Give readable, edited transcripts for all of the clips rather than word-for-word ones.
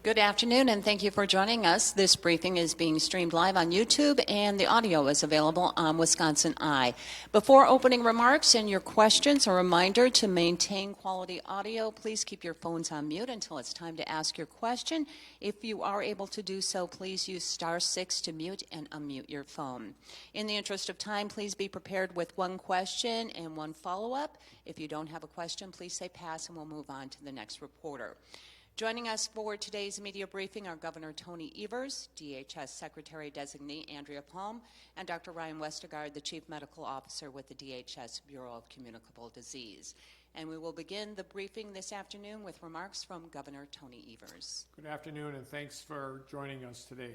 Good afternoon, and thank you for joining us. This briefing is being streamed live on YouTube, and the audio is available on Wisconsin Eye. Before opening remarks and your questions, a reminder to maintain quality audio. Please keep your phones on mute until it's time to ask your question. If you are able to do so, please use *6 to mute and unmute your phone. In the interest of time, please be prepared with one question and one follow-up. If you don't have a question, please say pass, and we'll move on to the next reporter. Joining us for today's media briefing are Governor Tony Evers, DHS Secretary-Designee Andrea Palm, and Dr. Ryan Westergaard, the Chief Medical Officer with the DHS Bureau of Communicable Disease. And we will begin the briefing this afternoon with remarks from Governor Tony Evers. Good afternoon, and thanks for joining us today.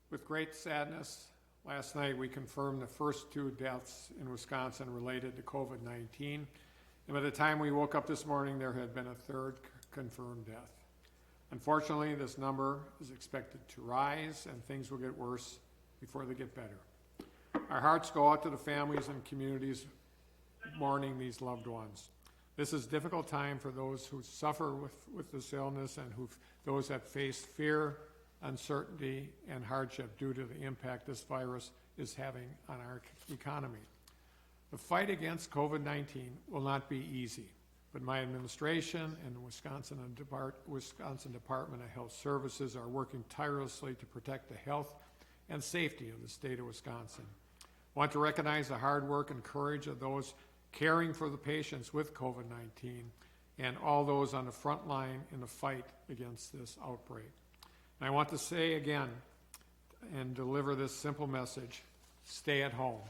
With great sadness, last night we confirmed the first 2 deaths in Wisconsin related to COVID-19. And by the time we woke up this morning, there had been a 3rd confirmed death. Unfortunately, this number is expected to rise, and things will get worse before they get better. Our hearts go out to the families and communities mourning these loved ones. This is a difficult time for those who suffer with this illness and those that face fear, uncertainty, and hardship due to the impact this virus is having on our economy. The fight against COVID-19 will not be easy, but my administration and the Wisconsin Department of Health Services are working tirelessly to protect the health and safety of the state of Wisconsin. I want to recognize the hard work and courage of those caring for the patients with COVID-19 and all those on the front line in the fight against this outbreak. And I want to say again and deliver this simple message: stay at home.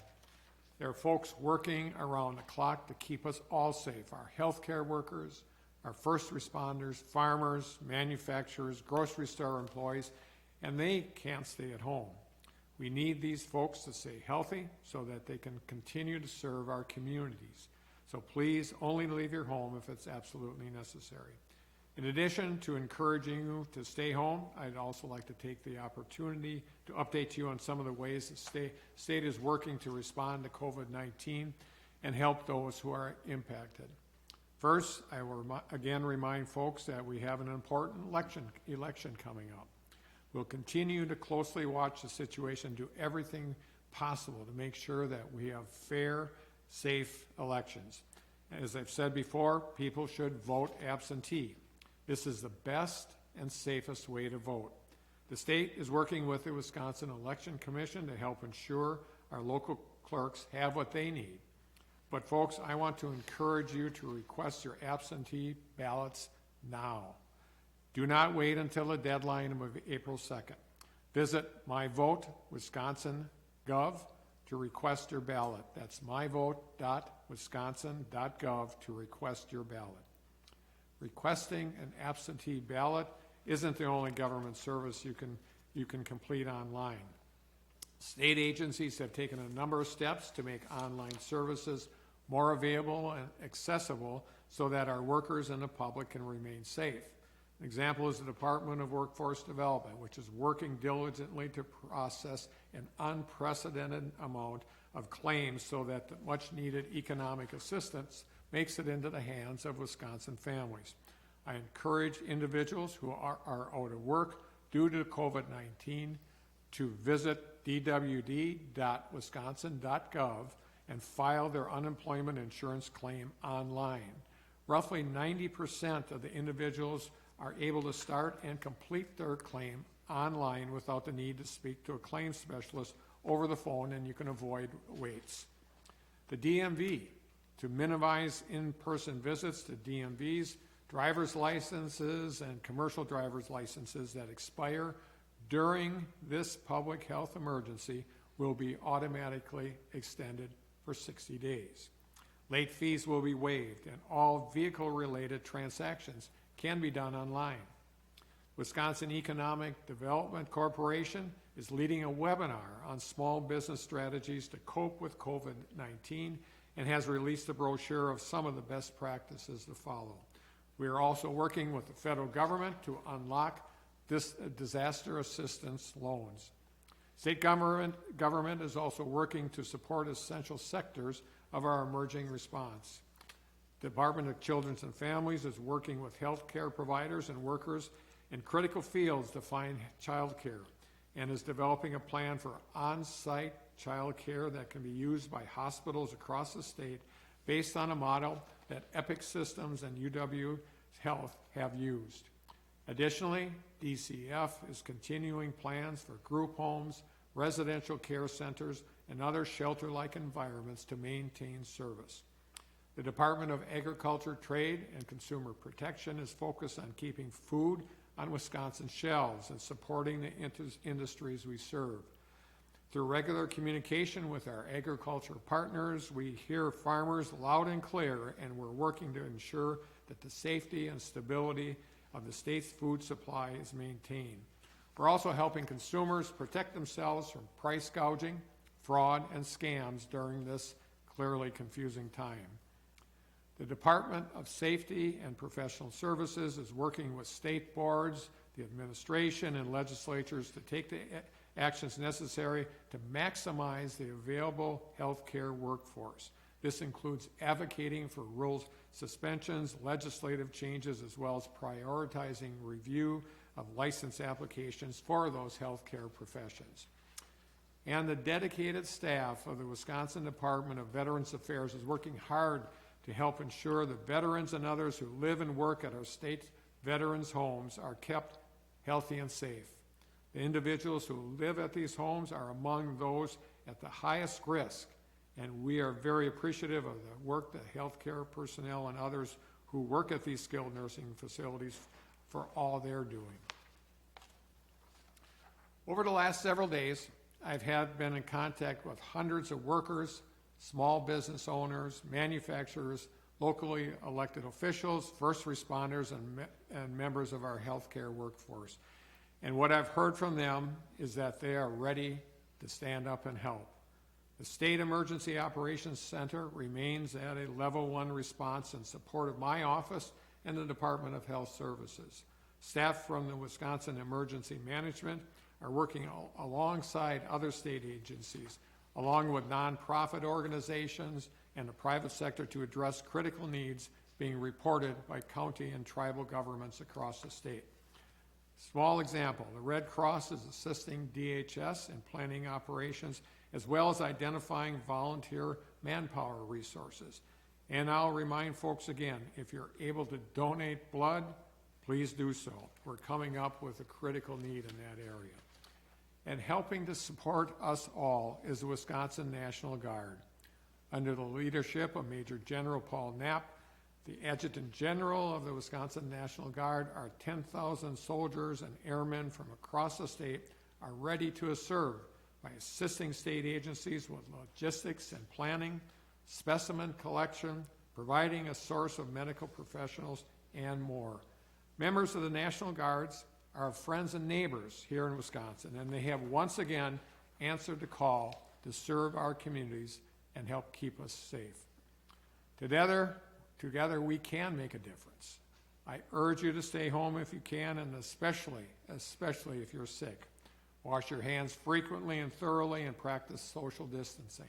There are folks working around the clock to keep us all safe. Our healthcare workers, our first responders, farmers, manufacturers, grocery store employees, and they can't stay at home. We need these folks to stay healthy so that they can continue to serve our communities. So please only leave your home if it's absolutely necessary. In addition to encouraging you to stay home, I'd also like to take the opportunity to update you on some of the ways the state is working to respond to COVID-19 and help those who are impacted. First, I will again remind folks that we have an important election coming up. We'll continue to closely watch the situation, do everything possible to make sure that we have fair, safe elections. As I've said before, people should vote absentee. This is the best and safest way to vote. The state is working with the Wisconsin Election Commission to help ensure our local clerks have what they need. But folks, I want to encourage you to request your absentee ballots now. Do not wait until the deadline of April 2nd. Visit myvotewisconsin.gov to request your ballot. That's myvote.wisconsin.gov to request your ballot. Requesting an absentee ballot isn't the only government service you can complete online. State agencies have taken a number of steps to make online services more available and accessible so that our workers and the public can remain safe. An example is the Department of Workforce Development, which is working diligently to process an unprecedented amount of claims so that the much-needed economic assistance makes it into the hands of Wisconsin families. I encourage individuals who are out of work due to COVID-19 to visit dwd.wisconsin.gov and file their unemployment insurance claim online. Roughly 90% of the individuals are able to start and complete their claim online without the need to speak to a claims specialist over the phone, and you can avoid waits. The DMV, to minimize in-person visits to DMVs, driver's licenses and commercial driver's licenses that expire during this public health emergency will be automatically extended for 60 days. Late fees will be waived, and all vehicle-related transactions can be done online. Wisconsin Economic Development Corporation is leading a webinar on small business strategies to cope with COVID-19 and has released a brochure of some of the best practices to follow. We are also working with the federal government to unlock disaster assistance loans. State government is also working to support essential sectors of our emerging response. The Department of Children and Families is working with healthcare providers and workers in critical fields to find childcare and is developing a plan for on-site childcare that can be used by hospitals across the state based on a model that Epic Systems and UW Health have used. Additionally, DCF is continuing plans for group homes, residential care centers, and other shelter-like environments to maintain service. The Department of Agriculture, Trade, and Consumer Protection is focused on keeping food on Wisconsin shelves and supporting the industries we serve. Through regular communication with our agriculture partners, we hear farmers loud and clear, and we're working to ensure that the safety and stability of the state's food supply is maintained. We're also helping consumers protect themselves from price gouging, fraud, and scams during this clearly confusing time. The Department of Safety and Professional Services is working with state boards, the administration, and legislatures to take the actions necessary to maximize the available healthcare workforce. This includes advocating for rules suspensions, legislative changes, as well as prioritizing review of license applications for those healthcare professions. And the dedicated staff of the Wisconsin Department of Veterans Affairs is working hard to help ensure that veterans and others who live and work at our state veterans' homes are kept healthy and safe. The individuals who live at these homes are among those at the highest risk, and we are very appreciative of the work that healthcare personnel and others who work at these skilled nursing facilities for all they're doing. Over the last several days, I've been in contact with hundreds of workers, small business owners, manufacturers, locally elected officials, first responders, and members of our healthcare workforce. And what I've heard from them is that they are ready to stand up and help. The State Emergency Operations Center remains at a level 1 response in support of my office and the Department of Health Services. Staff from the Wisconsin Emergency Management are working alongside other state agencies, along with nonprofit organizations and the private sector, to address critical needs being reported by county and tribal governments across the state. Small example, the Red Cross is assisting DHS in planning operations as well as identifying volunteer manpower resources. And I'll remind folks again, if you're able to donate blood, please do so. We're coming up with a critical need in that area. And helping to support us all is the Wisconsin National Guard. Under the leadership of Major General Paul Knapp, the Adjutant General of the Wisconsin National Guard, our 10,000 soldiers and airmen from across the state are ready to serve by assisting state agencies with logistics and planning, specimen collection, providing a source of medical professionals, and more. Members of the National Guards are friends and neighbors here in Wisconsin, and they have once again answered the call to serve our communities and help keep us safe. Together we can make a difference. I urge you to stay home if you can, and especially if you're sick. Wash your hands frequently and thoroughly, and practice social distancing.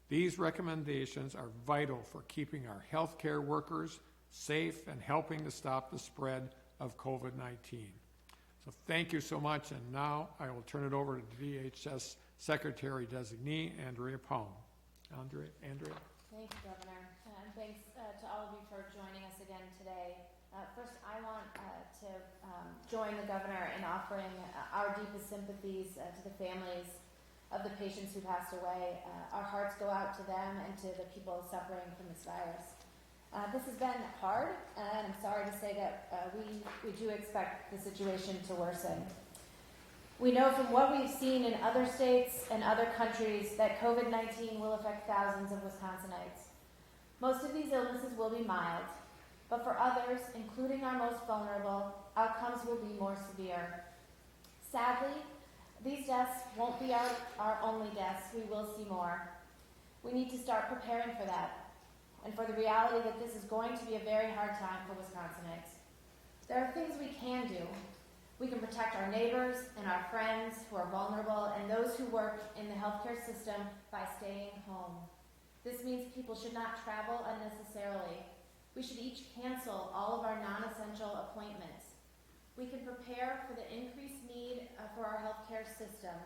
These recommendations are vital for keeping our healthcare workers safe and helping to stop the spread of COVID-19. So thank you so much, and now I will turn it over to DHS Secretary Designee Andrea Palm. Andrea? Thank you, Governor, and thanks to all of you for joining us again today. First, I want to join the Governor in offering our deepest sympathies to the families of the patients who passed away. Our hearts go out to them and to the people suffering from this virus. This has been hard, and I'm sorry to say that we do expect the situation to worsen. We know from what we've seen in other states and other countries that COVID-19 will affect thousands of Wisconsinites. Most of these illnesses will be mild, but for others, including our most vulnerable, outcomes will be more severe. Sadly, these deaths won't be our only deaths. We will see more. We need to start preparing for that, and for the reality that this is going to be a very hard time for Wisconsinites. There are things we can do. We can protect our neighbors and our friends who are vulnerable and those who work in the healthcare system by staying home. This means people should not travel unnecessarily. We should each cancel all of our non-essential appointments. We can prepare for the increased need for our healthcare system,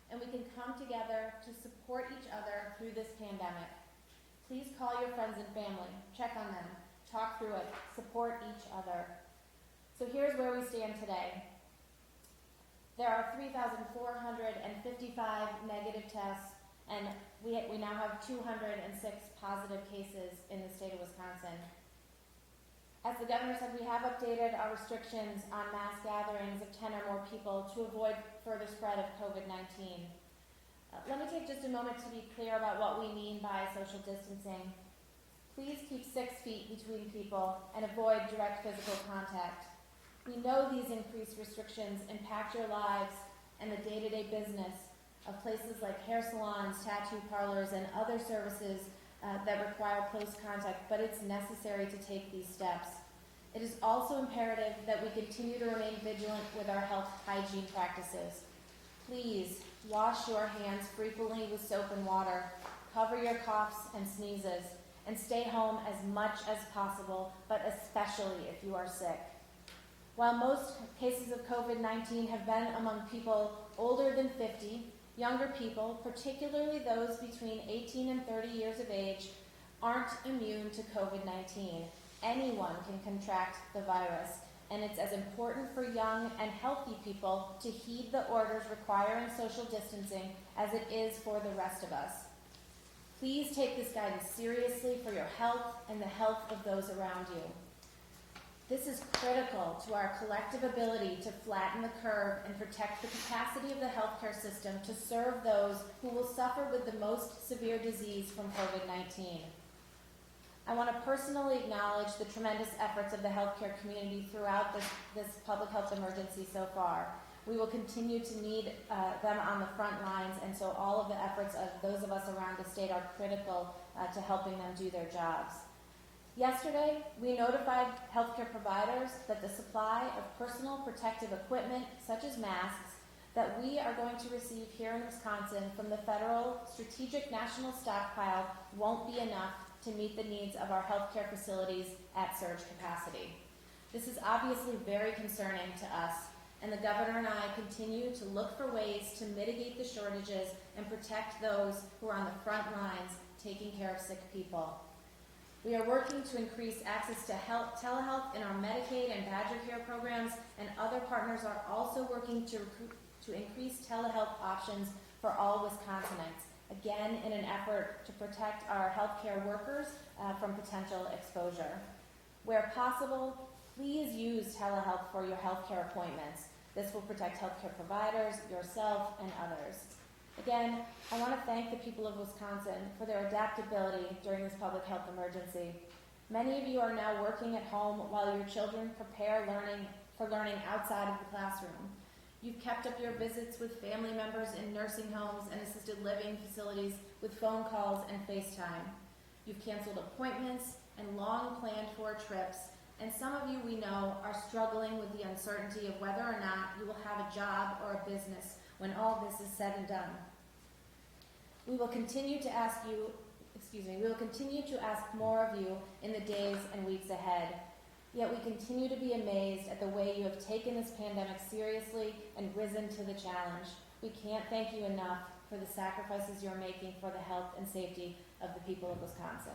and we can come together to support each other through this pandemic. Please call your friends and family, check on them, talk through it, support each other. So here's where we stand today. There are 3,455 negative tests, and we now have 206 positive cases in the state of Wisconsin. As the governor said, we have updated our restrictions on mass gatherings of 10 or more people to avoid further spread of COVID-19. Let me take just a moment to be clear about what we mean by social distancing. Please keep 6 feet between people and avoid direct physical contact. We know these increased restrictions impact your lives and the day-to-day business of places like hair salons, tattoo parlors, and other services that require close contact, but it's necessary to take these steps. It is also imperative that we continue to remain vigilant with our health hygiene practices. Please wash your hands frequently with soap and water, cover your coughs and sneezes, and stay home as much as possible, but especially if you are sick. While most cases of COVID-19 have been among people older than 50, younger people, particularly those between 18 and 30 years of age, aren't immune to COVID-19. Anyone can contract the virus, and it's as important for young and healthy people to heed the orders requiring social distancing as it is for the rest of us. Please take this guidance seriously for your health and the health of those around you. This is critical to our collective ability to flatten the curve and protect the capacity of the healthcare system to serve those who will suffer with the most severe disease from COVID-19. I want to personally acknowledge the tremendous efforts of the healthcare community throughout this public health emergency so far. We will continue to need them on the front lines, and so all of the efforts of those of us around the state are critical to helping them do their jobs. Yesterday, we notified healthcare providers that the supply of personal protective equipment, such as masks, that we are going to receive here in Wisconsin from the federal Strategic National Stockpile won't be enough to meet the needs of our healthcare facilities at surge capacity. This is obviously very concerning to us, and the governor and I continue to look for ways to mitigate the shortages and protect those who are on the front lines taking care of sick people. We are working to increase access to telehealth in our Medicaid and Badger Care programs, and other partners are also working to increase telehealth options for all Wisconsinites, again in an effort to protect our healthcare workers from potential exposure. Where possible, please use telehealth for your healthcare appointments. This will protect healthcare providers, yourself, and others. Again, I want to thank the people of Wisconsin for their adaptability during this public health emergency. Many of you are now working at home while your children prepare for learning outside of the classroom. You've kept up your visits with family members in nursing homes and assisted living facilities with phone calls and FaceTime. You've canceled appointments and long planned for trips, and some of you we know are struggling with the uncertainty of whether or not you will have a job or a business when all this is said and done. We will continue to ask more of you in the days and weeks ahead. Yet we continue to be amazed at the way you have taken this pandemic seriously and risen to the challenge. We can't thank you enough for the sacrifices you're making for the health and safety of the people of Wisconsin.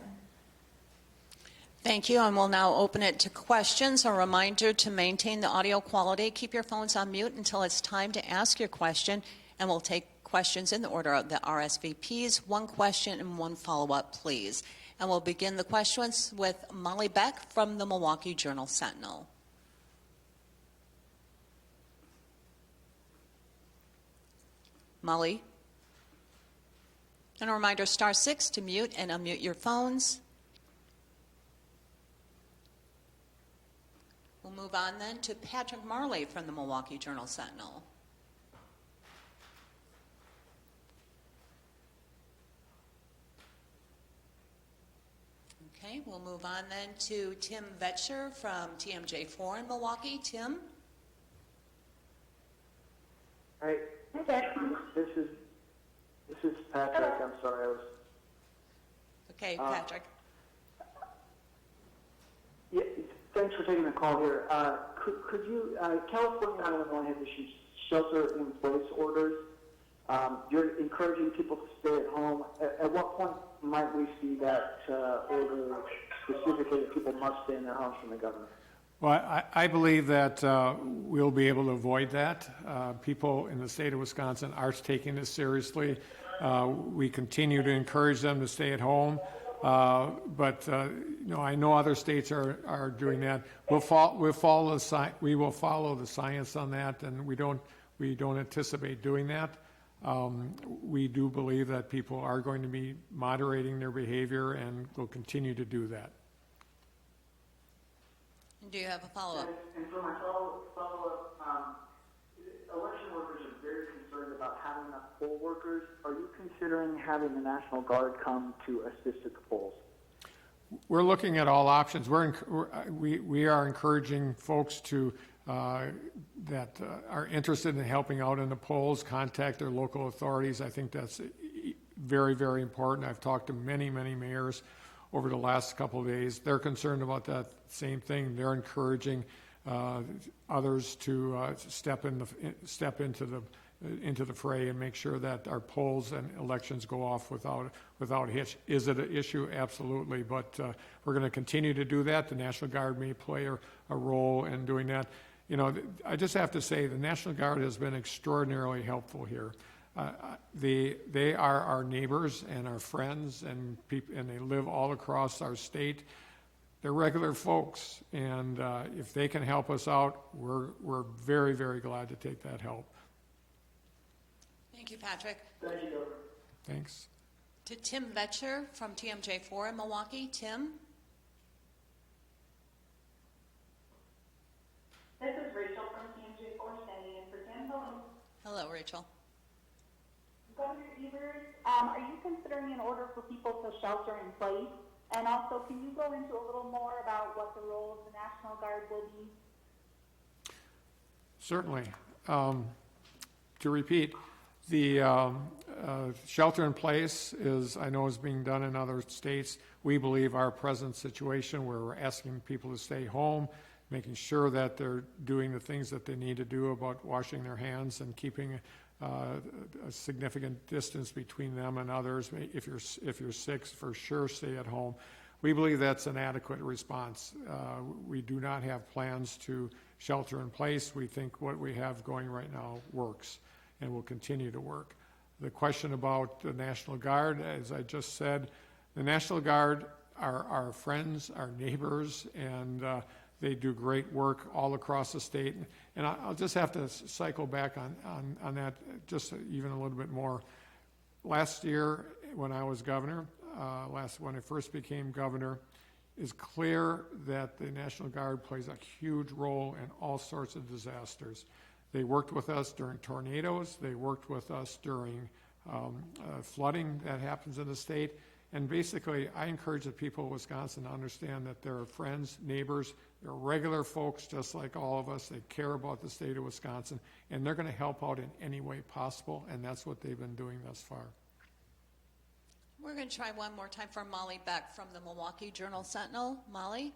Thank you, and we'll now open it to questions. A reminder to maintain the audio quality. Keep your phones on mute until it's time to ask your question, and we'll take questions in the order of the RSVPs. One question and one follow-up, please. And we'll begin the questions with Molly Beck from the Milwaukee Journal-Sentinel. Molly? And a reminder, *6 to mute and unmute your phones. We'll move on then to Patrick Marley from the Milwaukee Journal-Sentinel. Okay, we'll move on then to Tim Vecher from TMJ4 in Milwaukee. Tim? Hi. Okay. This is Patrick. I'm sorry. I was. Okay, Patrick. Yeah. Thanks for taking the call here. Could you, California and Illinois have issued shelter-in-place orders. You're encouraging people to stay at home. At what point might we see that order specifically that people must stay in their homes from the governor? Well, I believe that we'll be able to avoid that. People in the state of Wisconsin are taking this seriously. We continue to encourage them to stay at home. But I know other states are doing that. We will follow the science on that, and we don't anticipate doing that. We do believe that people are going to be moderating their behavior and will continue to do that. Do you have a follow-up? And for my follow-up, election workers are very concerned about having enough poll workers. Are you considering having the National Guard come to assist at the polls? We're looking at all options. We are encouraging folks to that are interested in helping out in the polls, contact their local authorities. I think that's very, very important. I've talked to many, many mayors over the last couple of days. They're concerned about that same thing. They're encouraging others to step into the fray and make sure that our polls and elections go off without hitch. Is it an issue? Absolutely, but we're going to continue to do that. The National Guard may play a role in doing that. I just have to say the National Guard has been extraordinarily helpful here. They are our neighbors and our friends, and they live all across our state. They're regular folks, and if they can help us out, we're very, very glad to take that help. Thank you, Patrick. Thank you, Governor. Thanks. To Tim Vecher from TMJ4 in Milwaukee. Tim? This is Rachel from TMJ4 standing in for Tim. Hello. Hello, Rachel. Governor Evers, are you considering an order for people to shelter in place? And also, can you go into a little more about what the role of the National Guard will be? Certainly. To repeat, the shelter in place is being done in other states. We believe our present situation where we're asking people to stay home, making sure that they're doing the things that they need to do about washing their hands and keeping a significant distance between them and others. If you're sick, for sure stay at home. We believe that's an adequate response. We do not have plans to shelter in place. We think what we have going right now works and will continue to work. The question about the National Guard, as I just said, the National Guard are our friends, our neighbors, and they do great work all across the state. And I'll just have to cycle back on that just even a little bit more. Last year, when I was governor, when I first became governor, it's clear that the National Guard plays a huge role in all sorts of disasters. They worked with us during tornadoes. They worked with us during flooding that happens in the state. And basically, I encourage the people of Wisconsin to understand that they're friends, neighbors, they're regular folks just like all of us. They care about the state of Wisconsin, and they're going to help out in any way possible, and that's what they've been doing thus far. We're going to try one more time for Molly Beck from the Milwaukee Journal-Sentinel. Molly?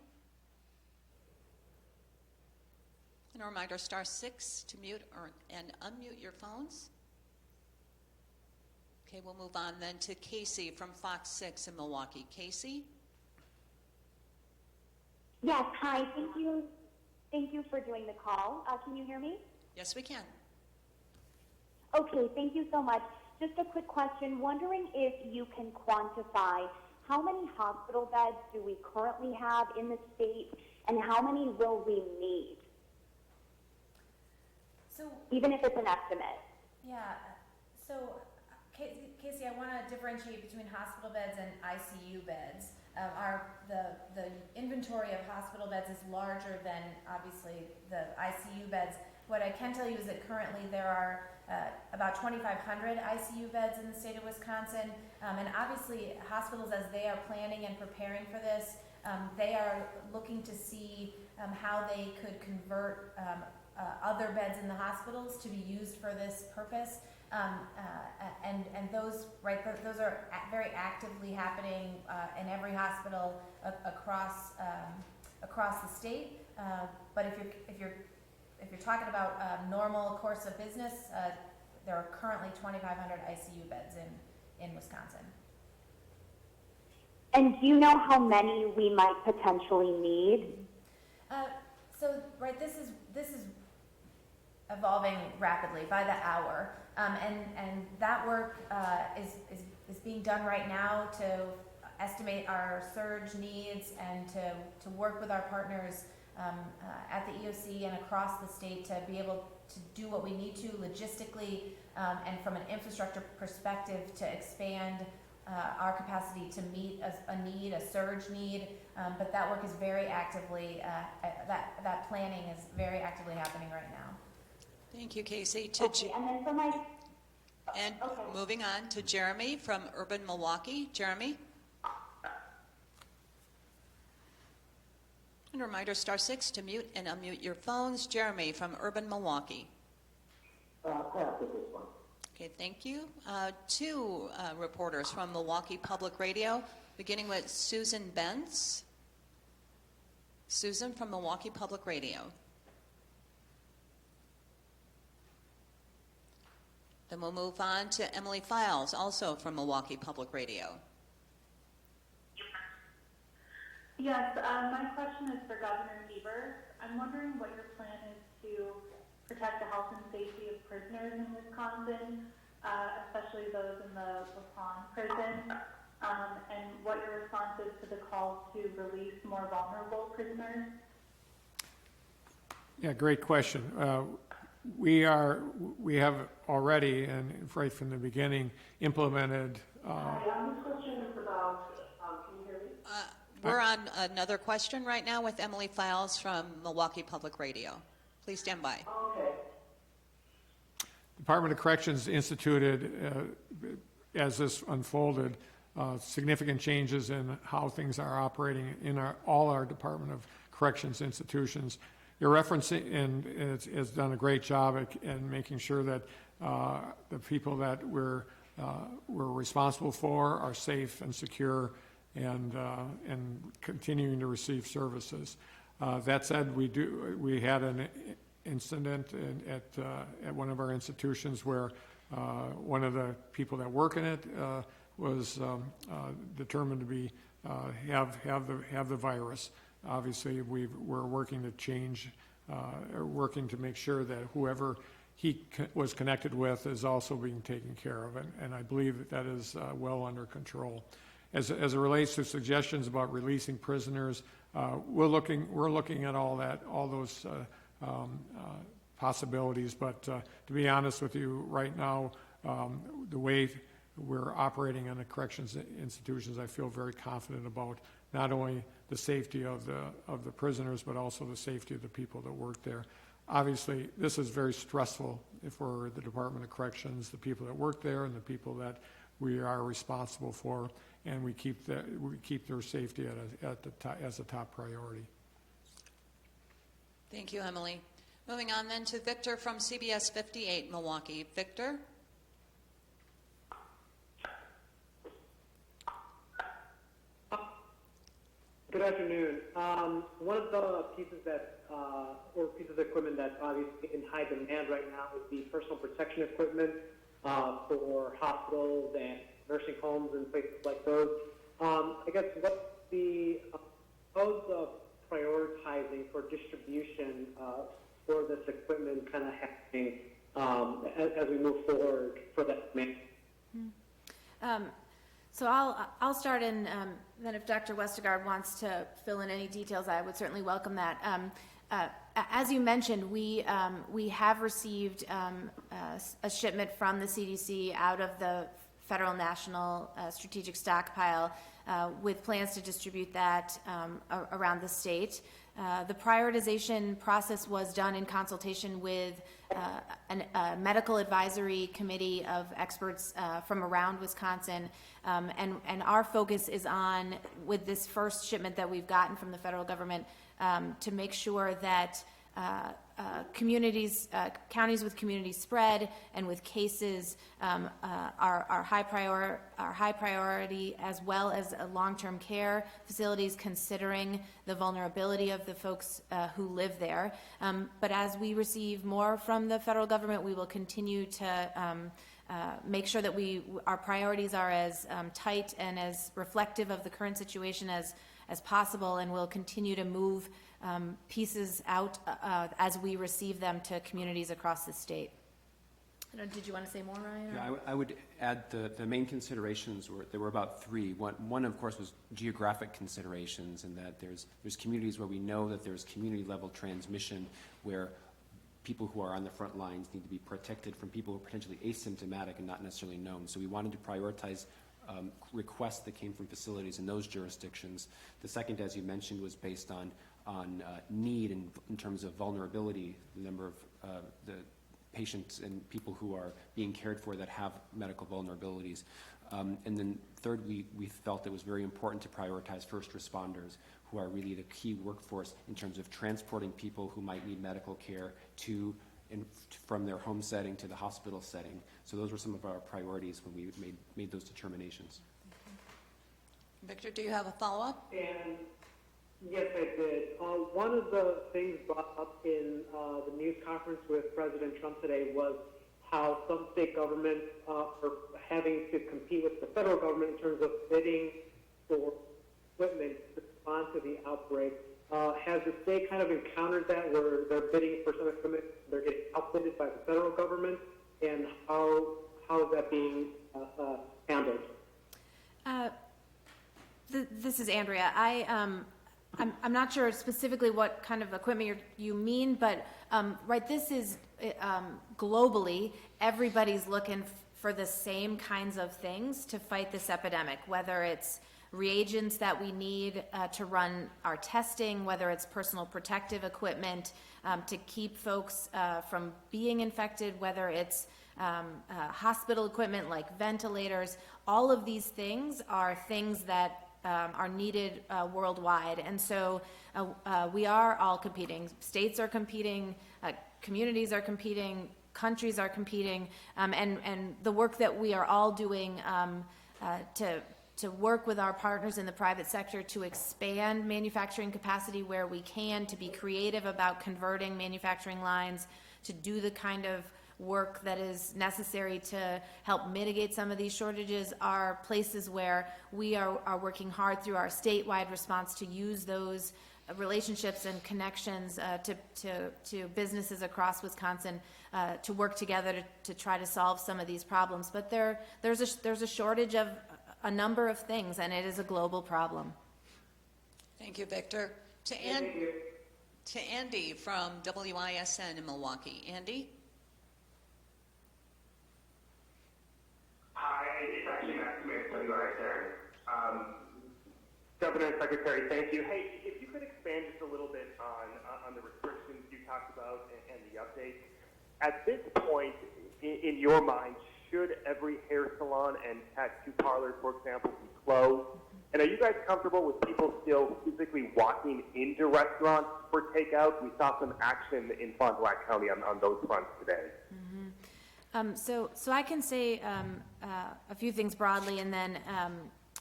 And a reminder, *6 to mute and unmute your phones. Okay, we'll move on then to Casey from Fox 6 in Milwaukee. Casey? Yes, hi. Thank you. Thank you for doing the call. Can you hear me? Yes, we can. Okay, thank you so much. Just a quick question. Wondering if you can quantify how many hospital beds do we currently have in the state, and how many will we need? So, Even if it's an estimate. yeah, so Casey, I want to differentiate between hospital beds and ICU beds. The inventory of hospital beds is larger than obviously the ICU beds. What I can tell you is that currently there are about 2,500 ICU beds in the state of Wisconsin, and obviously hospitals, as they are planning and preparing for this, they are looking to see how they could convert other beds in the hospitals to be used for this purpose. And those are very actively happening in every hospital across across the state. But if you're talking about normal course of business, there are currently 2,500 ICU beds in Wisconsin. And do you know how many we might potentially need? So right, this is evolving rapidly by the hour, and that work is being done right now to estimate our surge needs and to work with our partners at the EOC and across the state to be able to do what we need to logistically and from an infrastructure perspective to expand our capacity to meet a surge need, but that work is very actively, that planning is very actively happening right now. Thank you, Casey. Okay, and then for my... And okay. moving on to Jeremy from Urban Milwaukee. Jeremy? And a reminder, *6 to mute and unmute your phones. Jeremy from Urban Milwaukee. Pass with this one. Okay, thank you. Two reporters from Milwaukee Public Radio, beginning with Susan Bentz. Susan from Milwaukee Public Radio. Then we'll move on to Emily Files, also from Milwaukee Public Radio. Yes, my question is for Governor Evers. I'm wondering what your plan is to protect the health and safety of prisoners in Wisconsin, especially those in the Lapan prison, and what your response is to the calls to release more vulnerable prisoners. Yeah, great question. We have already, and right from the beginning, implemented. This question is about, can you hear me? We're on another question right now with Emily Files from Milwaukee Public Radio. Please stand by. Okay. Department of Corrections instituted, as this unfolded, significant changes in how things are operating in all our Department of Corrections institutions. Your referencing and has done a great job in making sure that the people that we're responsible for are safe and secure and continuing to receive services. That said, we had an incident at one of our institutions where one of the people that work in it was determined to have the virus. Obviously, we're working to change, or working to make sure that whoever he was connected with is also being taken care of, and I believe that is well under control. As it relates to suggestions about releasing prisoners, we're looking at all those possibilities. But to be honest with you, right now, the way we're operating in the corrections institutions, I feel very confident about not only the safety of the prisoners, but also the safety of the people that work there. Obviously, this is very stressful for the Department of Corrections, the people that work there, and the people that we are responsible for, and we keep their safety as a top priority. Thank you, Emily. Moving on then to Victor from CBS 58 Milwaukee. Victor? Good afternoon. One of the pieces pieces of equipment that's obviously in high demand right now is the personal protection equipment for hospitals and nursing homes and places like those. I guess what's how's the prioritizing for distribution for this equipment kind of happening as we move forward for that demand? So I'll start, and then if Dr. Westergaard wants to fill in any details, I would certainly welcome that. As you mentioned, we have received a shipment from the CDC out of the Federal National Strategic Stockpile with plans to distribute that around the state. The prioritization process was done in consultation with a medical advisory committee of experts from around Wisconsin, and our focus is on, with this first shipment that we've gotten from the federal government, to make sure that communities, counties with community spread and with cases are high priority, as well as long-term care facilities, considering the vulnerability of the folks who live there. But as we receive more from the federal government, we will continue to make sure that our priorities are as tight and as reflective of the current situation as possible, and we'll continue to move pieces out as we receive them to communities across the state. Did you want to say more, Ryan? Yeah, I would add the main considerations there were about three. One, of course, was geographic considerations, and that there's communities where we know that there's community level transmission, where people who are on the front lines need to be protected from people who are potentially asymptomatic and not necessarily known. So we wanted to prioritize requests that came from facilities in those jurisdictions. The second, as you mentioned, was based on need in terms of vulnerability, the number of the patients and people who are being cared for that have medical vulnerabilities. And then third, we felt it was very important to prioritize first responders, who are really the key workforce in terms of transporting people who might need medical care from their home setting to the hospital setting. So those were some of our priorities when we made those determinations. Victor, do you have a follow-up? And yes, I did. One of the things brought up in the news conference with President Trump today was how some state governments are having to compete with the federal government in terms of bidding for equipment to respond to the outbreak. Has the state kind of encountered that, where they're bidding for some equipment, they're getting outbid by the federal government, and how is that being handled? This is Andrea. I'm not sure specifically what kind of equipment you mean, but right, this is globally, everybody's looking for the same kinds of things to fight this epidemic, whether it's reagents that we need to run our testing, whether it's personal protective equipment to keep folks from being infected, whether it's hospital equipment like ventilators. All of these things are things that are needed worldwide. And so we are all competing. States are competing, communities are competing, countries are competing, and the work that we are all doing to work with our partners in the private sector to expand manufacturing capacity where we can, to be creative about converting manufacturing lines, to do the kind of work that is necessary to help mitigate some of these shortages, are places where we are working hard through our statewide response to use those relationships and connections to businesses across Wisconsin to work together to try to solve some of these problems. But there's a shortage of a number of things, and it is a global problem. Thank you, Victor. To Andy from WISN in Milwaukee. Andy? Hi, it's actually Matt Smith from WISN. Governor and Secretary, thank you. Hey, if you could expand just a little bit on the restrictions you talked about and the updates. At this point, in your mind, should every hair salon and tattoo parlor, for example, be closed? And are you guys comfortable with people still physically walking into restaurants for takeout? We saw some action in Fond du Lac County on those fronts today. Mm-hmm. So I can say a few things broadly, and then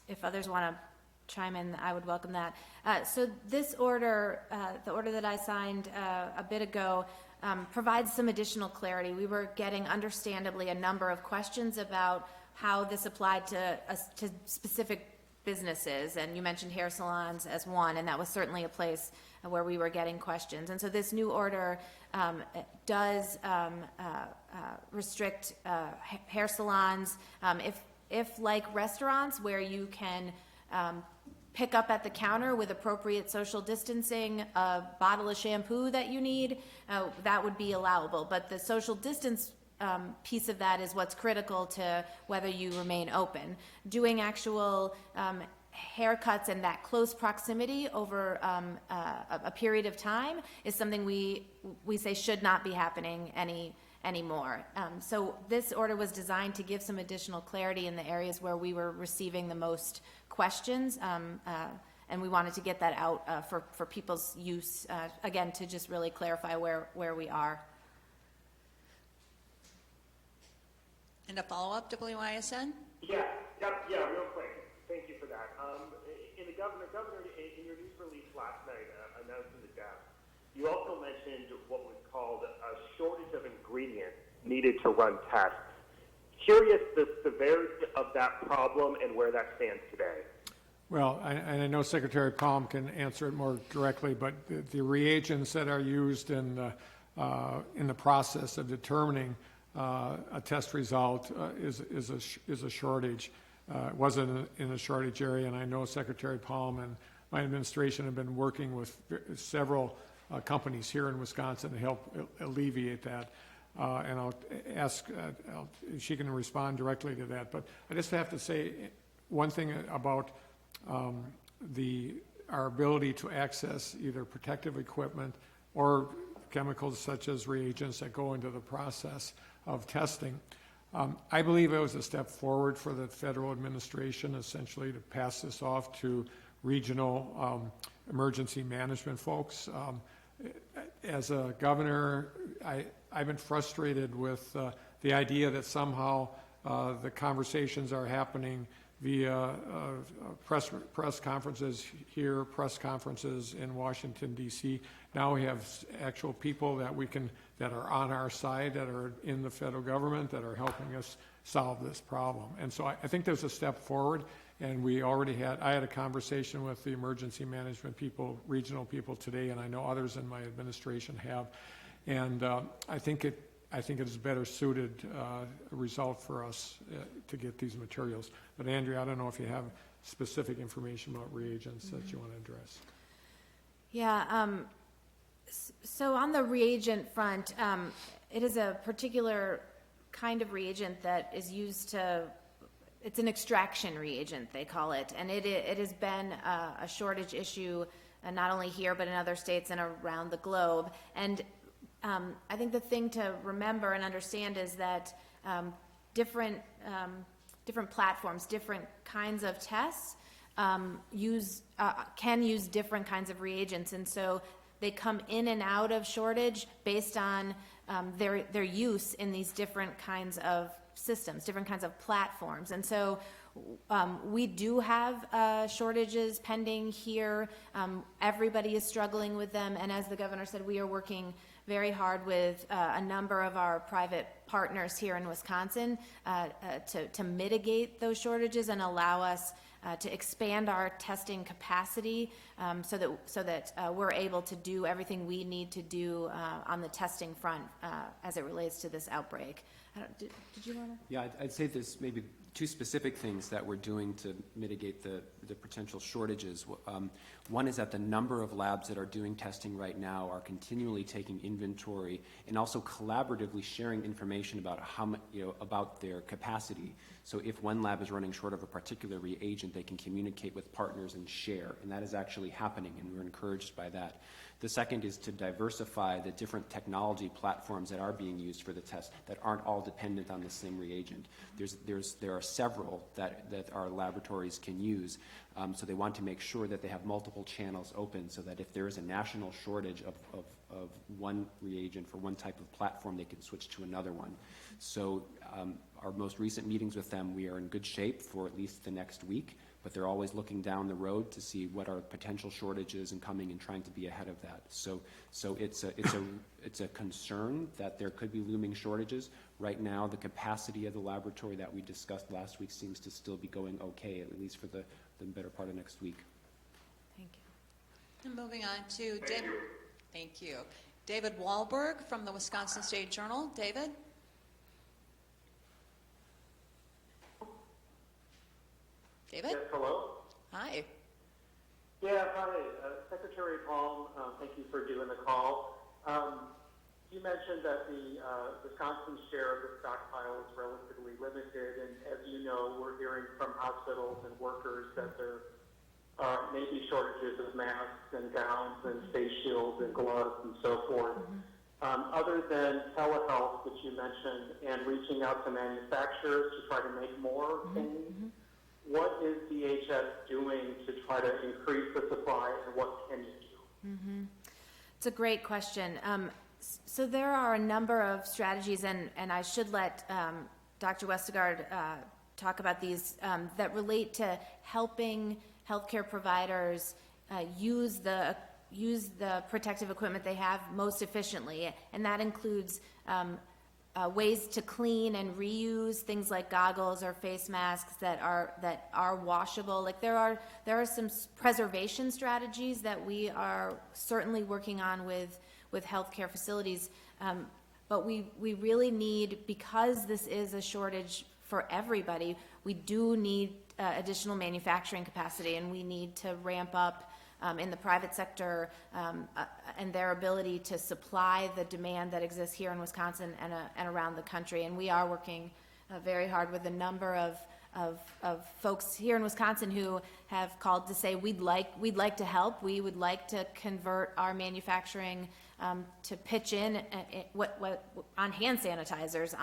if others want to chime in, I would welcome that. So this order, the order that I signed a bit ago, provides some additional clarity. We were getting, understandably, a number of questions about how this applied to specific businesses, and you mentioned hair salons as one, and that was certainly a place where we were getting questions. And so this new order does restrict hair salons. If like restaurants, where you can pick up at the counter with appropriate social distancing a bottle of shampoo that you need, that would be allowable. But the social distance piece of that is what's critical to whether you remain open. Doing actual haircuts and that close proximity over a period of time is something we say should not be happening anymore. So this order was designed to give some additional clarity in the areas where we were receiving the most questions, and we wanted to get that out for people's use, again, to just really clarify where we are. And a follow-up to WISN? Yeah, real quick. Thank you for that. Governor, in your news release last night announcing the death, you also mentioned what was called a shortage of ingredients needed to run tests. Curious the severity of that problem and where that stands today. Well, I know Secretary Palm can answer it more directly, but the reagents that are used in the process of determining a test result is a shortage. It wasn't in a shortage area, and I know Secretary Palm and my administration have been working with several companies here in Wisconsin to help alleviate that. And I'll ask, she can respond directly to that. But I just have to say one thing about our ability to access either protective equipment or chemicals such as reagents that go into the process of testing. I believe it was a step forward for the federal administration essentially to pass this off to regional emergency management folks. As a governor, I've been frustrated with the idea that somehow the conversations are happening via press conferences here, press conferences in Washington, D.C. Now we have actual people that are on our side, that are in the federal government, that are helping us solve this problem. And so I think there's a step forward, and I had a conversation with the emergency management people, regional people today, and I know others in my administration have. And I think it is better suited result for us to get these materials. But Andrea, I don't know if you have specific information about reagents that you want to address. Yeah, so on the reagent front, it is a particular kind of reagent that is used it's an extraction reagent, they call it, and it has been a shortage issue not only here but in other states and around the globe. And I think the thing to remember and understand is that different platforms, different kinds of tests can use different kinds of reagents, and so they come in and out of shortage based on their use in these different kinds of systems, different kinds of platforms. And so we do have shortages pending here. Everybody is struggling with them, and as the governor said, we are working very hard with a number of our private partners here in Wisconsin to mitigate those shortages and allow us to expand our testing capacity so that we're able to do everything we need to do on the testing front as it relates to this outbreak. Did you want to? Yeah, I'd say there's maybe two specific things that we're doing to mitigate the potential shortages. One is that the number of labs that are doing testing right now are continually taking inventory and also collaboratively sharing information about about their capacity. So if one lab is running short of a particular reagent, they can communicate with partners and share, and that is actually happening, and we're encouraged by that. The second is to diversify the different technology platforms that are being used for the test that aren't all dependent on the same reagent. There are several that our laboratories can use, so they want to make sure that they have multiple channels open so that if there is a national shortage of one reagent for one type of platform, they can switch to another one. So our most recent meetings with them, we are in good shape for at least the next week, but they're always looking down the road to see what are potential shortages and coming and trying to be ahead of that. So it's a concern that there could be looming shortages. Right now, the capacity of the laboratory that we discussed last week seems to still be going okay, at least for the better part of next week. Thank you. And moving on to David. Thank you. David Wahlberg from the Wisconsin State Journal. David? David? Yes, hello? Hi. Yeah, hi. Secretary Palm, thank you for doing the call. You mentioned that the Wisconsin share of the stockpile is relatively limited, and as you know, we're hearing from hospitals and workers that there may be shortages of masks and gowns and face shields and gloves and so forth. Other than telehealth, which you mentioned, and reaching out to manufacturers to try to make more things, what is DHS doing to try to increase the supply, and what can you do? It's a great question. So there are a number of strategies, and I should let Dr. Westergaard talk about these that relate to helping healthcare providers use the protective equipment they have most efficiently, and that includes ways to clean and reuse things like goggles or face masks that are washable. Like there are some preservation strategies that we are certainly working on with healthcare facilities, but we really need, because this is a shortage for everybody, we do need additional manufacturing capacity, and we need to ramp up in the private sector and their ability to supply the demand that exists here in Wisconsin and around the country. And we are working very hard with a number of folks here in Wisconsin who have called to say we'd like to help. We would like to convert our manufacturing to pitch in on hand sanitizers,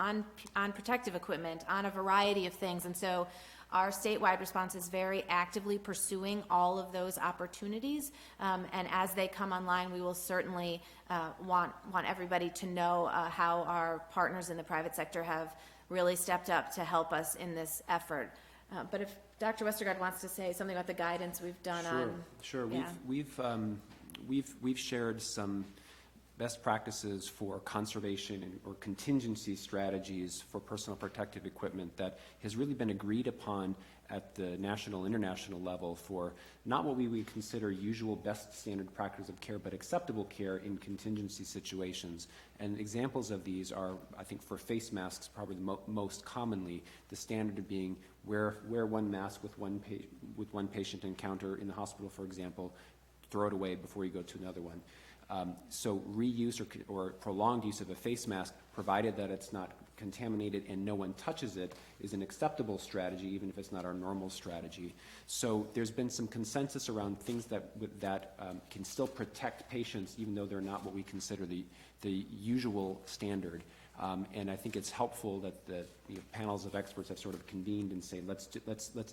on protective equipment, on a variety of things. And so our statewide response is very actively pursuing all of those opportunities, and as they come online, we will certainly want everybody to know how our partners in the private sector have really stepped up to help us in this effort. But if Dr. Westergaard wants to say something about the guidance we've done Sure. Yeah. We've shared some best practices for conservation or contingency strategies for personal protective equipment that has really been agreed upon at the national, international level for not what we would consider usual best standard practice of care, but acceptable care in contingency situations. And examples of these are, I think for face masks, probably the most commonly, the standard being wear one mask with one patient encounter in the hospital, for example, throw it away before you go to another one. So reuse or prolonged use of a face mask, provided that it's not contaminated and no one touches it, is an acceptable strategy, even if it's not our normal strategy. So there's been some consensus around things that can still protect patients, even though they're not what we consider the usual standard. And I think it's helpful that the panels of experts have sort of convened and say, let's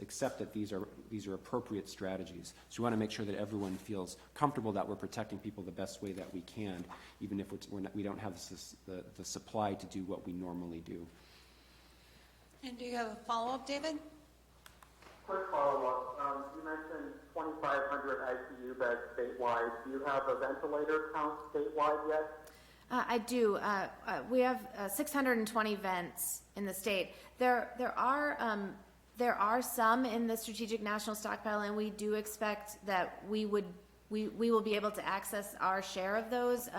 accept that these are appropriate strategies. So we want to make sure that everyone feels comfortable that we're protecting people the best way that we can, even if we don't have the supply to do what we normally do. And do you have a follow-up, David? Quick follow-up. You mentioned 2,500 ICU beds statewide. Do you have a ventilator count statewide yet? I do. We have 620 vents in the state. There are some in the Strategic National Stockpile, and we do expect that we will be able to access our share of those.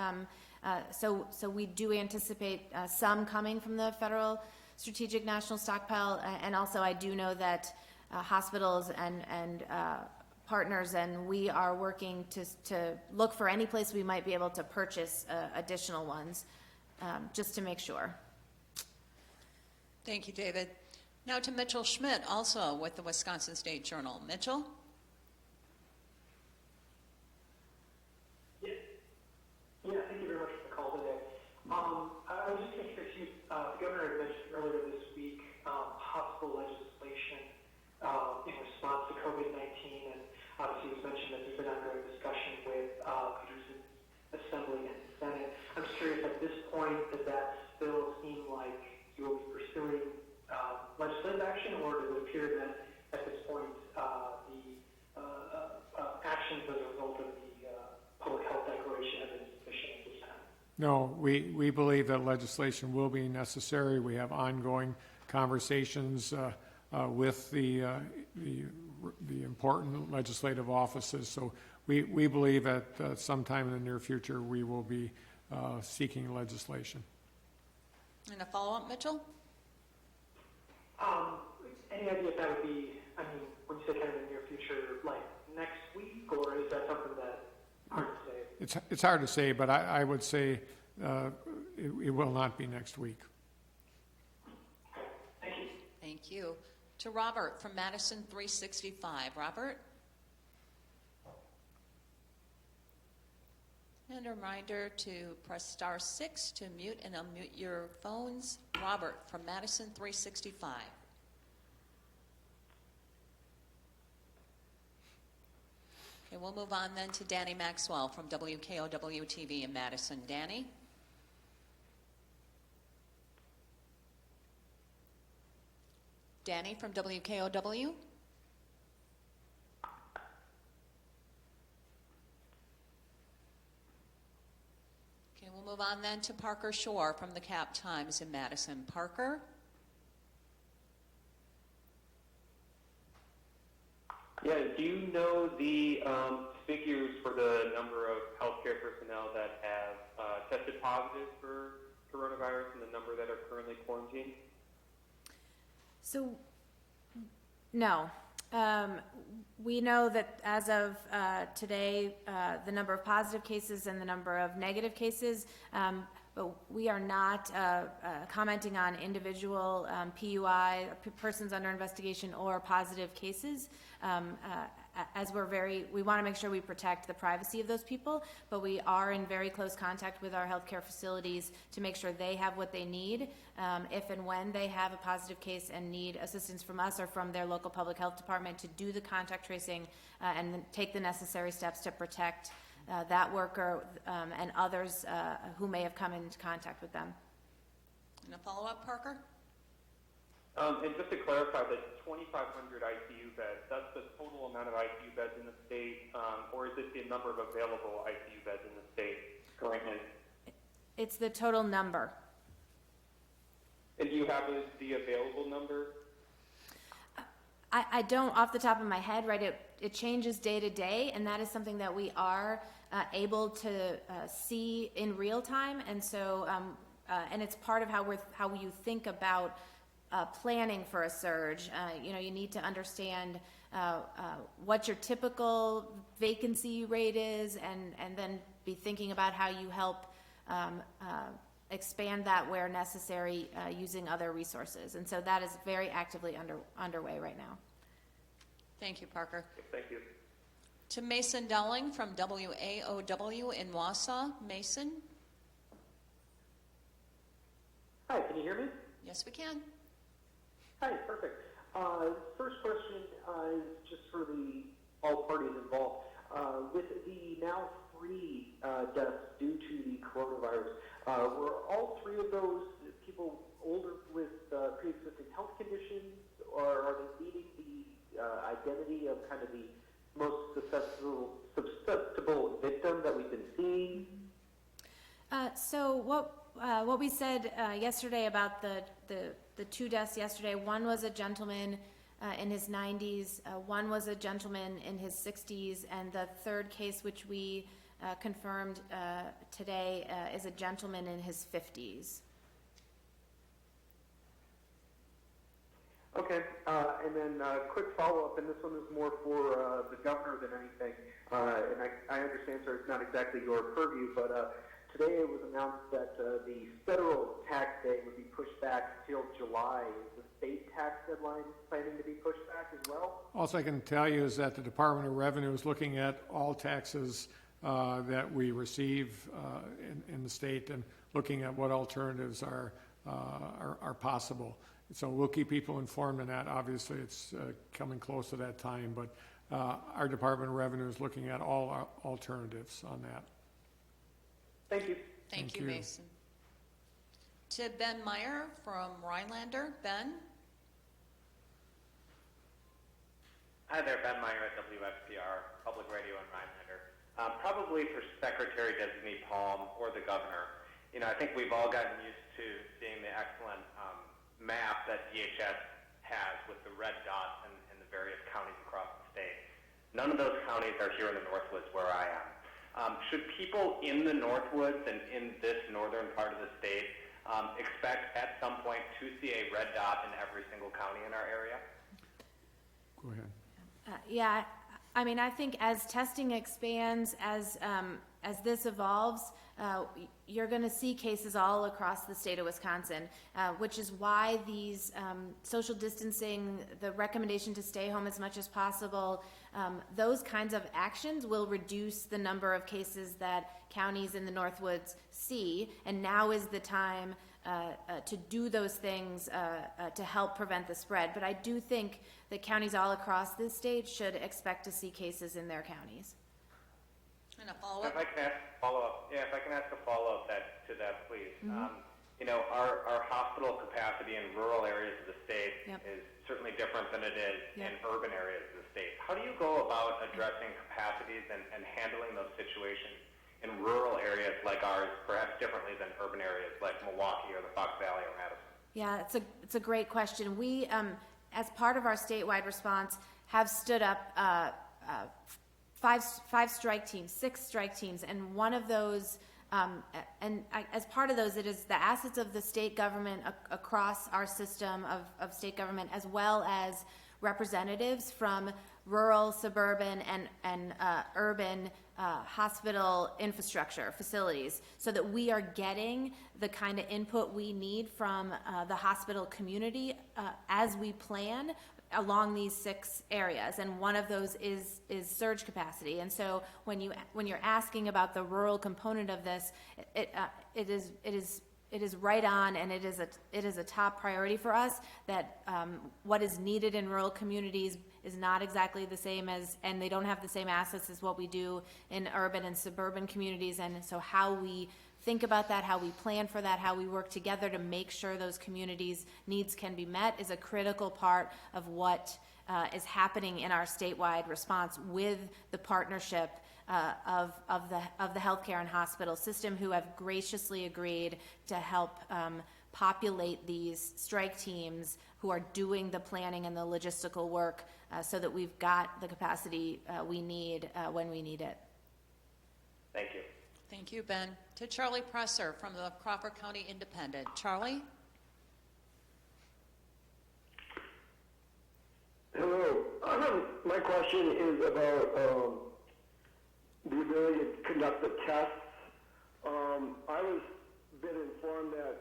So we do anticipate some coming from the Federal Strategic National Stockpile, and also I do know that hospitals and partners, and we are working to look for any place we might be able to purchase additional ones, just to make sure. Thank you, David. Now to Mitchell Schmidt, also with the Wisconsin State Journal. Mitchell? Yeah, thank you very much for the call today. I was just curious, the governor had mentioned earlier this week hospital legislation in response to COVID-19, and obviously it was mentioned that there's been ongoing discussion with leaders in Assembly and Senate. I'm just curious, at this point, does that still seem like you will be pursuing legislative action, or does it appear that at this point the actions as a result of the public health declaration have been sufficient at this time? No, we believe that legislation will be necessary. We have ongoing conversations with the important legislative offices. So we believe that sometime in the near future we will be seeking legislation. And a follow-up, Mitchell? Any idea if that would be, I mean, when you say kind of in the near future, like next week, or is that something that hard to say? It's hard to say, but I would say it will not be next week. Thank you. Thank you. To Robert from Madison 365. Robert? And a reminder to press *6 to mute and unmute your phones. Robert from Madison 365. Okay, we'll move on then to Danny Maxwell from WKOW-TV in Madison. Danny? Danny from WKOW? Okay, we'll move on then to Parker Shore from the Cap Times in Madison. Parker? Yeah, do you know the figures for the number of healthcare personnel that have tested positive for coronavirus and the number that are currently quarantined? So, no. We know that as of today, the number of positive cases and the number of negative cases, but we are not commenting on individual PUI, persons under investigation, or positive cases. As we want to make sure we protect the privacy of those people, but we are in very close contact with our healthcare facilities to make sure they have what they need if and when they have a positive case and need assistance from us or from their local public health department to do the contact tracing and take the necessary steps to protect that worker and others who may have come into contact with them. And a follow-up, Parker? And just to clarify, the 2,500 ICU beds, that's the total amount of ICU beds in the state, or is it the number of available ICU beds in the state currently? It's the total number. And do you have the available number? I don't off the top of my head, right? It changes day to day, and that is something that we are able to see in real time, and so and it's part of how you think about planning for a surge. You need to understand what your typical vacancy rate is, and then be thinking about how you help expand that where necessary using other resources. And so that is very actively underway right now. Thank you, Parker. Thank you. To Mason Dowling from WAOW in Wausau. Mason? Hi, can you hear me? Yes, we can. Hi, perfect. First question is just for all parties involved. With the now 3 deaths due to the coronavirus, were all 3 of those people older with pre-existing health conditions, or are they meeting the identity of kind of the most susceptible victim that we've been seeing? So what we said yesterday about the 2 deaths yesterday, one was a gentleman in his 90s, one was a gentleman in his 60s, and the third case, which we confirmed today, is a gentleman in his 50s. Okay, and then quick follow-up, and this one is more for the governor than anything, and I understand, sir, it's not exactly your purview, but today it was announced that the federal tax day would be pushed back till July. Is the state tax deadline planning to be pushed back as well? Also, I can tell you is that the Department of Revenue is looking at all taxes that we receive in the state and looking at what alternatives are possible. So we'll keep people informed on that. Obviously, it's coming close to that time, but our Department of Revenue is looking at all our alternatives on that. Thank you. Thank you, Mason. To Ben Meyer from Rhinelander. Ben? Hi there, Ben Meyer at WFPR, Public Radio in Rhinelander. Probably for Secretary-Designee Palm or the governor. I think we've all gotten used to seeing the excellent map that DHS has with the red dots and the various counties across the state. None of those counties are here in the Northwoods where I am. Should people in the Northwoods and in this northern part of the state expect at some point to see a red dot in every single county in our area? Go ahead. Yeah, I mean, I think as testing expands, as this evolves, you're going to see cases all across the state of Wisconsin, which is why these social distancing, the recommendation to stay home as much as possible, those kinds of actions will reduce the number of cases that counties in the Northwoods see, and now is the time to do those things to help prevent the spread. But I do think that counties all across this state should expect to see cases in their counties. And a follow-up? If I can ask a follow-up, if I can ask a follow-up to that, please. Mm-hmm. Our hospital capacity in rural areas of the state Yep. is certainly different than it is Yep. in urban areas of the state. How do you go about addressing capacities and handling those situations in rural areas like ours, perhaps differently than urban areas like Milwaukee or the Fox Valley or Madison? Yeah, it's a great question. We, as part of our statewide response, have stood up five strike teams, 6 strike teams, and one of those, as part of those, it is the assets of the state government across our system of state government, as well as representatives from rural, suburban, and urban hospital infrastructure facilities, so that we are getting the kind of input we need from the hospital community as we plan along these 6 areas, and one of those is surge capacity. And so when you're asking about the rural component of this, it is right on, and it is a top priority for us. That what is needed in rural communities is not exactly the same as, and they don't have the same assets as what we do in urban and suburban communities. And so how we think about that, how we plan for that, how we work together to make sure those communities' needs can be met is a critical part of what is happening in our statewide response with the partnership of the healthcare and hospital system, who have graciously agreed to help populate these strike teams who are doing the planning and the logistical work so that we've got the capacity we need when we need it. Thank you. Thank you, Ben. To Charlie Presser from the Crawford County Independent. Charlie? Hello. My question is about the ability to conduct the tests. I was been informed that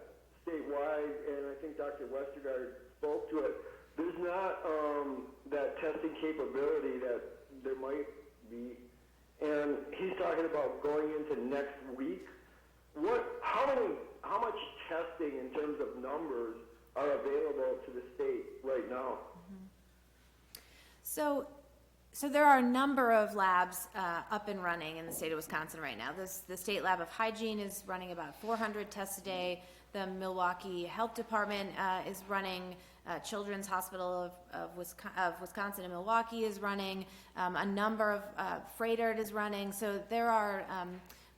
statewide, and I think Dr. Westergaard spoke to it, there's not that testing capability that there might be. And he's talking about going into next week. How much testing in terms of numbers are available to the state right now? So there are a number of labs up and running in the state of Wisconsin right now. The State Lab of Hygiene is running about 400 tests a day. The Milwaukee Health Department is running. Children's Hospital of Wisconsin in Milwaukee is running. A number of Freighter is running. So there are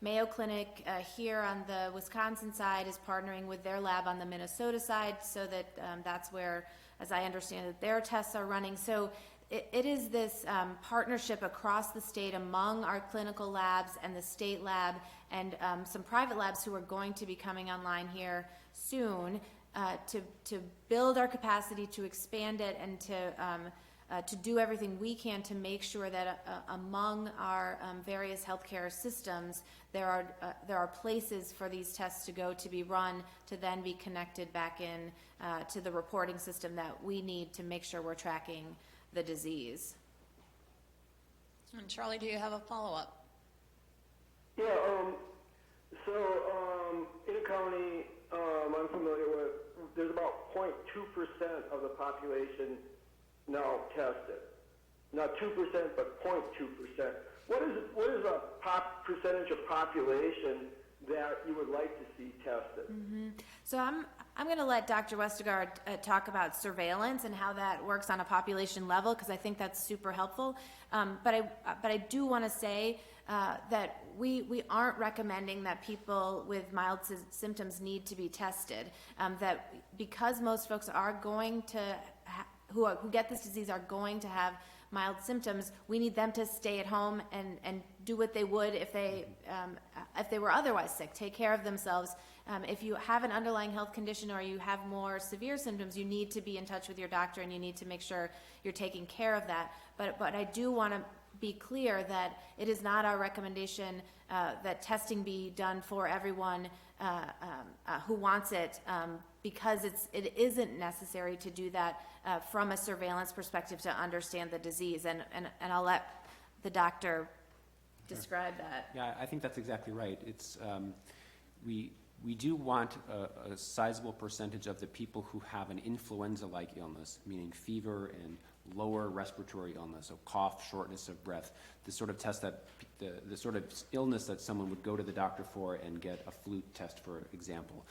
Mayo Clinic here on the Wisconsin side is partnering with their lab on the Minnesota side, so that that's where, as I understand it, their tests are running. So it is this partnership across the state among our clinical labs and the state lab and some private labs who are going to be coming online here soon to build our capacity, to expand it, and to do everything we can to make sure that among our various healthcare systems there are places for these tests to go to be run, to then be connected back in to the reporting system that we need to make sure we're tracking the disease. And Charlie, do you have a follow-up? Yeah, in a county I'm familiar with, there's about 0.2% of the population now tested. Not 2%, but 0.2%. What is a percentage of population that you would like to see tested? Mm-hmm. So I'm going to let Dr. Westergaard talk about surveillance and how that works on a population level, because I think that's super helpful. But I do want to say that we aren't recommending that people with mild symptoms need to be tested. That because most folks are going to who get this disease are going to have mild symptoms, we need them to stay at home and do what they would if they were otherwise sick, take care of themselves. If you have an underlying health condition or you have more severe symptoms, you need to be in touch with your doctor, and you need to make sure you're taking care of that. But I do want to be clear that it is not our recommendation that testing be done for everyone who wants it, because it isn't necessary to do that from a surveillance perspective to understand the disease. And I'll let the doctor describe that. Yeah, I think that's exactly right. It's We do want a sizable percentage of the people who have an influenza-like illness, meaning fever and lower respiratory illness, so cough, shortness of breath, the sort of test that, the sort of illness that someone would go to the doctor for and get a flu test, for example.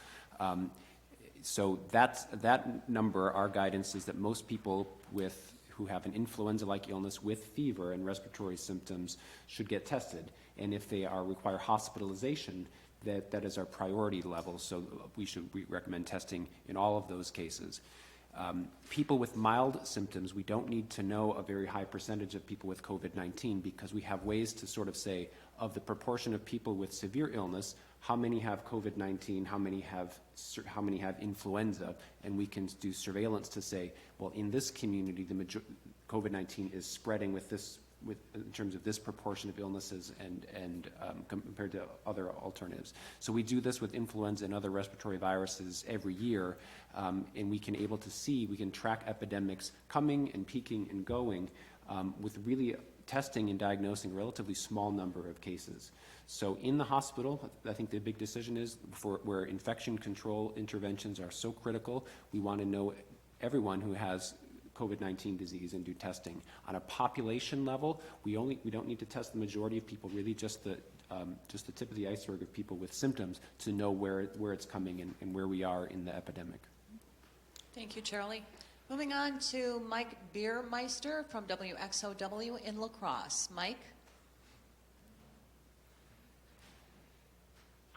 So that number, our guidance is that most people who have an influenza-like illness with fever and respiratory symptoms should get tested. And if they require hospitalization, that is our priority level, so we recommend testing in all of those cases. People with mild symptoms, we don't need to know a very high percentage of people with COVID-19 because we have ways to sort of say, of the proportion of people with severe illness, how many have COVID-19, how many have influenza, and we can do surveillance to say, well, in this community, COVID-19 is spreading in terms of this proportion of illnesses and compared to other alternatives. So we do this with influenza and other respiratory viruses every year, and we can track epidemics coming and peaking and going with really testing and diagnosing a relatively small number of cases. So in the hospital, I think the big decision is where infection control interventions are so critical, we want to know everyone who has COVID-19 disease and do testing. On a population level, we don't need to test the majority of people, really just the tip of the iceberg of people with symptoms to know where it's coming and where we are in the epidemic. Thank you, Charlie. Moving on to Mike Biermeister from WXOW in La Crosse. Mike?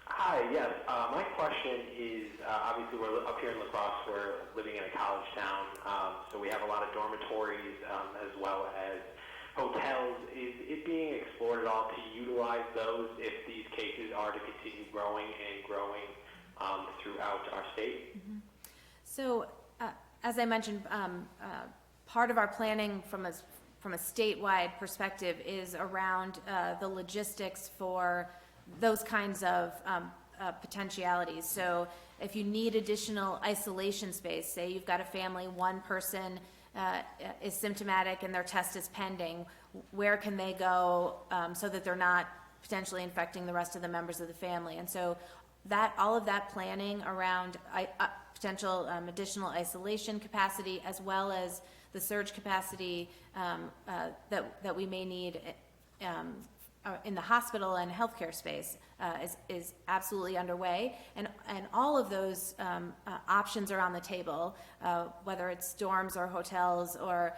Hi, yes. My question is, obviously we're up here in La Crosse, we're living in a college town, so we have a lot of dormitories as well as hotels. Is it being explored at all to utilize those if these cases are to continue growing and growing throughout our state? Mm-hmm. So, as I mentioned, part of our planning from a statewide perspective is around the logistics for those kinds of potentialities. So if you need additional isolation space, say you've got a family, one person is symptomatic and their test is pending, where can they go so that they're not potentially infecting the rest of the members of the family? And so all of that planning around potential additional isolation capacity as well as the surge capacity that we may need in the hospital and healthcare space is absolutely underway, and all of those options are on the table, whether it's dorms or hotels or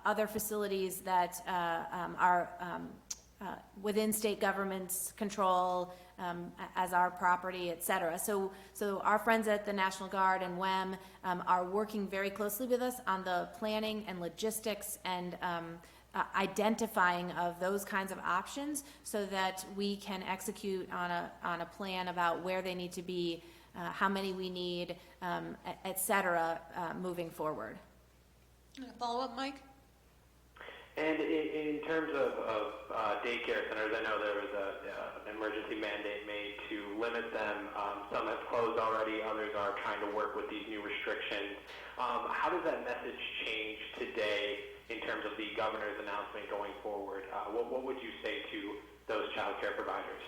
other facilities that are within state government's control as our property, et cetera. So our friends at the National Guard and WEM are working very closely with us on the planning and logistics and identifying of those kinds of options so that we can execute on a plan about where they need to be, how many we need, et cetera, moving forward. Follow up, Mike? And in terms of daycare centers, I know there was an emergency mandate made to limit them. Some have closed already, others are trying to work with these new restrictions. How does that message change today in terms of the governor's announcement going forward? What would you say to those child care providers?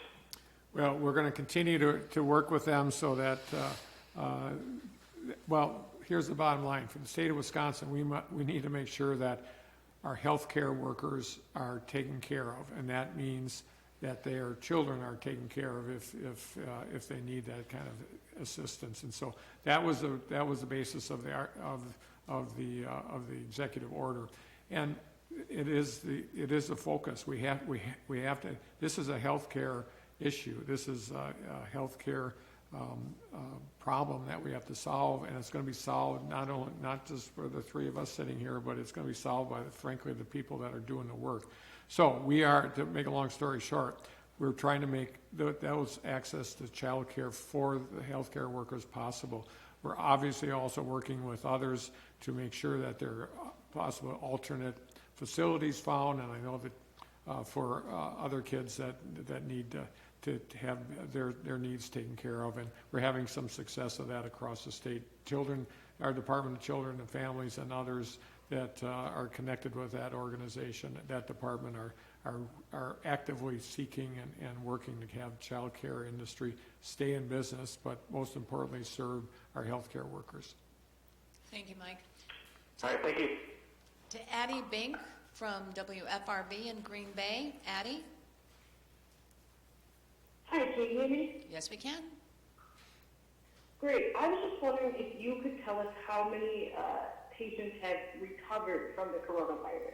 Well, we're going to continue to work with them so that, well, here's the bottom line. For the state of Wisconsin, we need to make sure that our healthcare workers are taken care of, and that means that their children are taken care of if they need that kind of assistance. And so that was the basis of the executive order, and it is the focus. We have to. This is a healthcare issue. This is a healthcare problem that we have to solve, and it's going to be solved not just for the three of us sitting here, but it's going to be solved by, frankly, the people that are doing the work. So we are, to make a long story short, we're trying to make those access to child care for the healthcare workers possible. We're obviously also working with others to make sure that there are possible alternate facilities found, and I know that for other kids that need to have their needs taken care of, and we're having some success of that across the state. Our Department of Children and Families and others that are connected with that organization, that department, are actively seeking and working to have childcare industry stay in business, but most importantly, serve our healthcare workers. Thank you, Mike. All right, thank you. To Addie Bink from WFRB in Green Bay. Addie? Hi, can you hear me? Yes, we can. Great. I was just wondering if you could tell us how many patients have recovered from the coronavirus.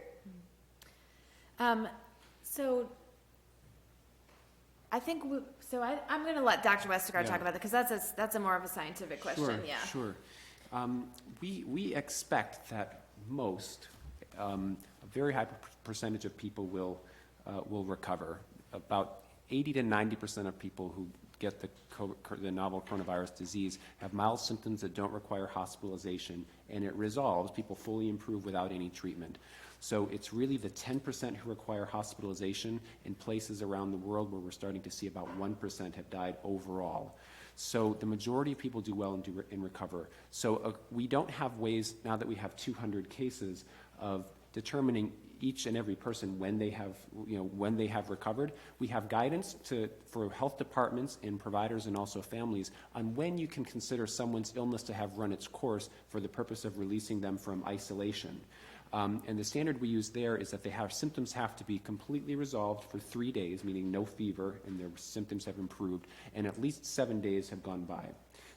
So I think I'm going to let Dr. Westergaard talk about that, because that's a more of a scientific question. Sure. We expect that most, a very high percentage of people will recover. About 80 to 90% of people who get the novel coronavirus disease have mild symptoms that don't require hospitalization, and it resolves. People fully improve without any treatment. So it's really the 10% who require hospitalization in places around the world where we're starting to see about 1% have died overall. So the majority of people do well and recover. So we don't have ways, now that we have 200 cases, of determining each and every person when they have recovered. We have guidance for health departments and providers and also families on when you can consider someone's illness to have run its course for the purpose of releasing them from isolation. And the standard we use there is that symptoms have to be completely resolved for 3 days, meaning no fever and their symptoms have improved, and at least 7 days have gone by.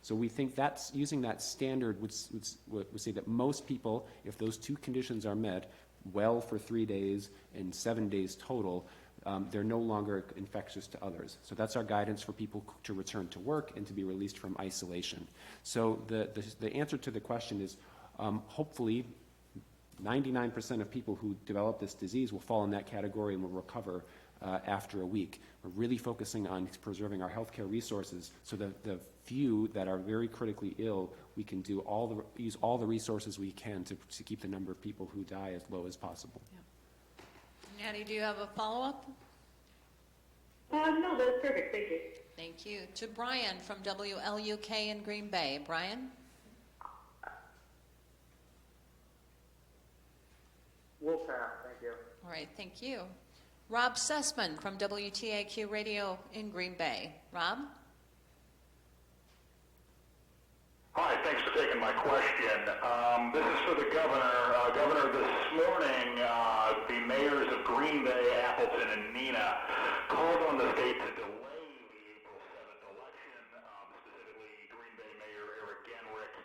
So we think that's using that standard would say that most people, if those two conditions are met, well for 3 days and 7 days total, they're no longer infectious to others. So that's our guidance for people to return to work and to be released from isolation. So the answer to the question is hopefully 99% of people who develop this disease will fall in that category and will recover after a week. We're really focusing on preserving our healthcare resources so that the few that are very critically ill, we can use all the resources we can to keep the number of people who die as low as possible. Yeah. Natty, do you have a follow-up? No, that's perfect. Thank you. Thank you. To Brian from WLUK in Green Bay. Brian? We'll pass. Thank you. All right, thank you. Rob Sussman from WTAQ Radio in Green Bay. Rob? Hi, thanks for taking my question. This is for the governor. Governor, this morning, the mayors of Green Bay, Appleton, and Neenah called on the state to delay the April 7th election. Specifically, Green Bay Mayor Eric Genrich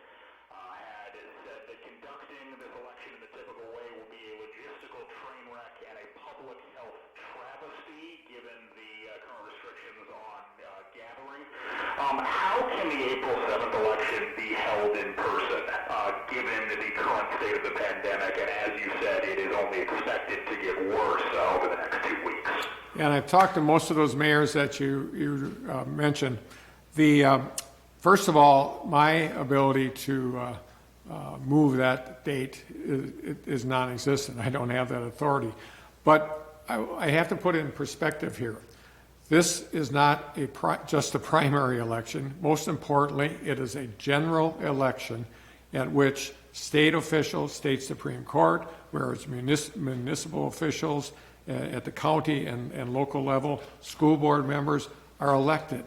had said that conducting this election in the typical way will be a logistical train wreck and a public health travesty, given the current restrictions on gathering. How can the April 7th election be held in person, given the current state of the pandemic, and as you said, it is only expected to get worse over the next 2 weeks? And I've talked to most of those mayors that you mentioned. First of all, my ability to move that date is non-existent. I don't have that authority. But I have to put it in perspective here. This is not just a primary election. Most importantly, it is a general election at which state officials, state Supreme Court, whereas municipal officials at the county and local level, school board members are elected.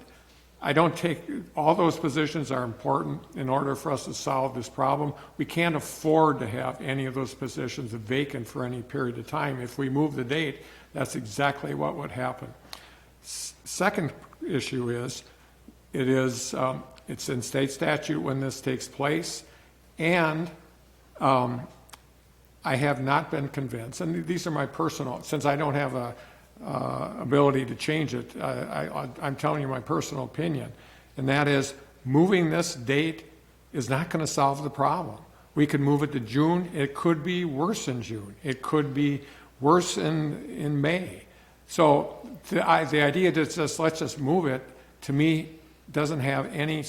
All those positions are important in order for us to solve this problem. We can't afford to have any of those positions vacant for any period of time. If we move the date, that's exactly what would happen. Second issue is, it's in state statute when this takes place, and I have not been convinced, and these are my personal, since I don't have a ability to change it, I'm telling you my personal opinion, and that is moving this date is not going to solve the problem. We could move it to June. It could be worse in June. It could be worse in May. So the idea that let's just move it, to me, doesn't have any.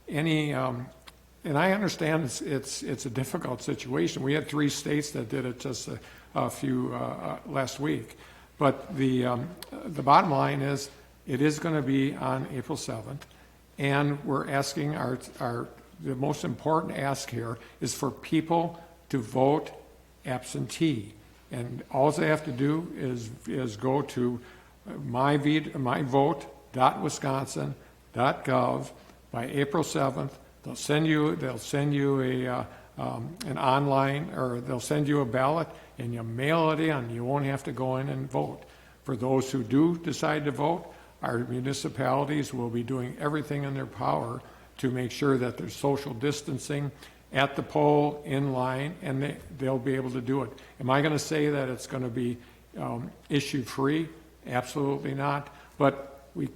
And I understand it's a difficult situation. We had 3 states that did it just a few last week. But the bottom line is, it is going to be on April 7th, and we're asking the most important ask here is for people to vote absentee. And all they have to do is go to myvote.wisconsin.gov by April 7th. They'll send you an online, or they'll send you a ballot, and you mail it in. You won't have to go in and vote. For those who do decide to vote, our municipalities will be doing everything in their power to make sure that there's social distancing at the poll, in line, and they'll be able to do it. Am I going to say that it's going to be issue-free? Absolutely not. But we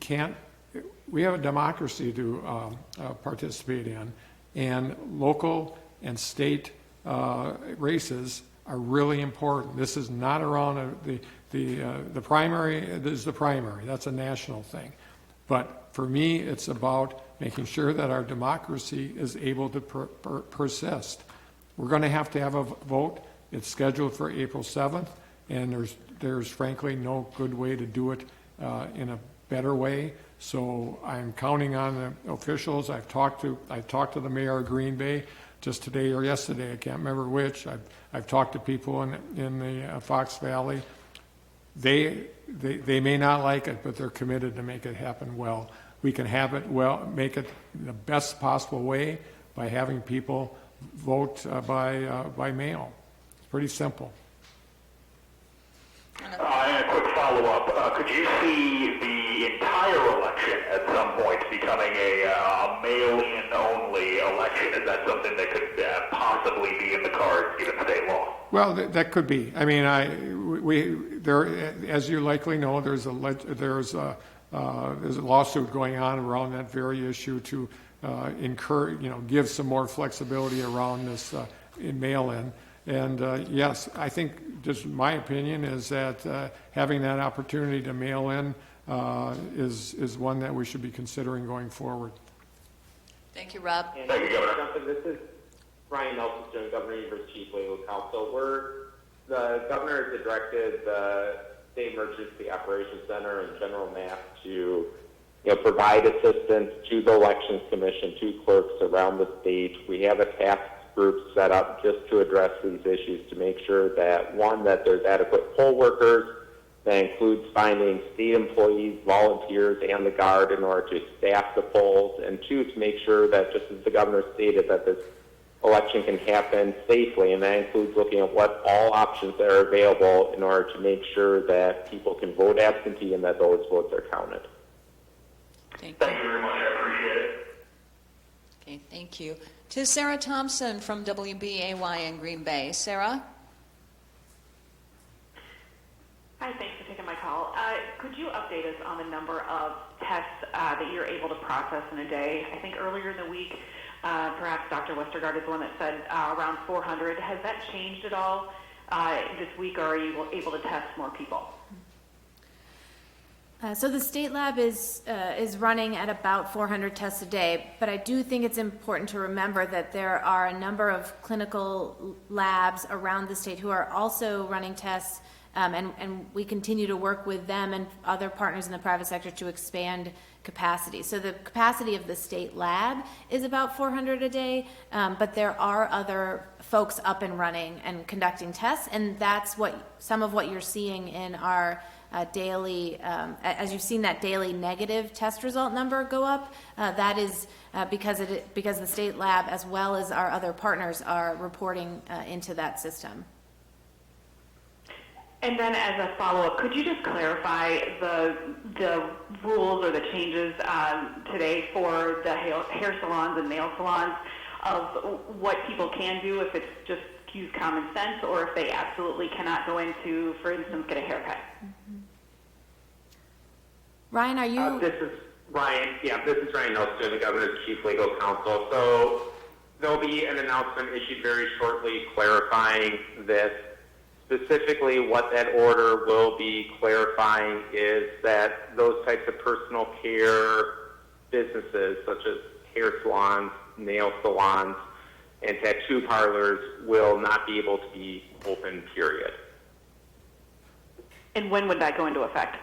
have a democracy to participate in, and local and state races are really important. This is not around the primary. This is the primary. That's a national thing. But for me, it's about making sure that our democracy is able to persist. We're going to have a vote. It's scheduled for April 7th, and there's frankly no good way to do it in a better way. So I'm counting on the officials. I've talked to the mayor of Green Bay just today or yesterday. I can't remember which. I've talked to people in the Fox Valley. They may not like it, but they're committed to make it happen well. We can have it well, make it the best possible way by having people vote by mail. It's pretty simple. And a quick follow-up. Could you see the entire election at some point becoming a mail-in only election? Is that something that could possibly be in the cards given state law? Well, that could be. I mean, as you likely know, there's a lawsuit going on around that very issue to give some more flexibility around this in mail-in. And yes, I think just my opinion is that having that opportunity to mail in is one that we should be considering going forward. Thank you, Rob. Thank you, Governor. This is Ryan Nelson, Governor Evers' Chief Legal Counsel. The governor has directed the State Emergency Operations Center and General Knapp to provide assistance to the Elections Commission, to clerks around the state. We have a task group set up just to address these issues, to make sure that, one, that there's adequate poll workers. That includes finding state employees, volunteers, and the Guard in order to staff the polls, and two, to make sure that, just as the governor stated, that this election can happen safely, and that includes looking at what all options that are available in order to make sure that people can vote absentee and that those votes are counted. Thank you very much. I appreciate it. Okay, thank you. To Sarah Thompson from WBAY in Green Bay. Sarah? Hi, thanks for taking my call. Could you update us on the number of tests that you're able to process in a day? I think earlier in the week, perhaps Dr. Westergaard is the one that said around 400. Has that changed at all this week, or are you able to test more people? So the state lab is running at about 400 tests a day, but I do think it's important to remember that there are a number of clinical labs around the state who are also running tests, and we continue to work with them and other partners in the private sector to expand capacity. So the capacity of the state lab is about 400 a day, but there are other folks up and running and conducting tests, and that's some of what you're seeing in our daily, as you've seen that daily negative test result number go up, that is because the state lab, as well as our other partners, are reporting into that system. And then as a follow-up, could you just clarify the rules or the changes today for the hair salons and nail salons of what people can do if it's just use common sense, or if they absolutely cannot go into, for instance, get a haircut? Ryan, are you? This is Ryan. Yeah, this is Ryan Nelson, the Governor's Chief Legal Counsel. So there'll be an announcement issued very shortly clarifying this. Specifically, what that order will be clarifying is that those types of personal care businesses, such as hair salons, nail salons, and tattoo parlors, will not be able to be open, period. And when would that go into effect?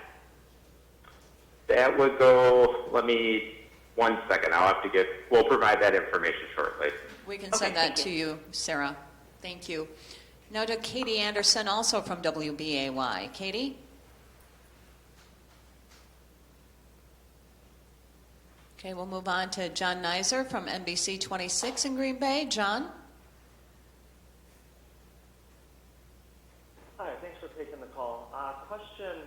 That would go, one second, we'll provide that information shortly. We can send that to you, Sarah. Thank you. Now to Katie Anderson, also from WBAY. Katie? Okay, we'll move on to John Nizer from NBC 26 in Green Bay. John? Hi, thanks for taking the call. Question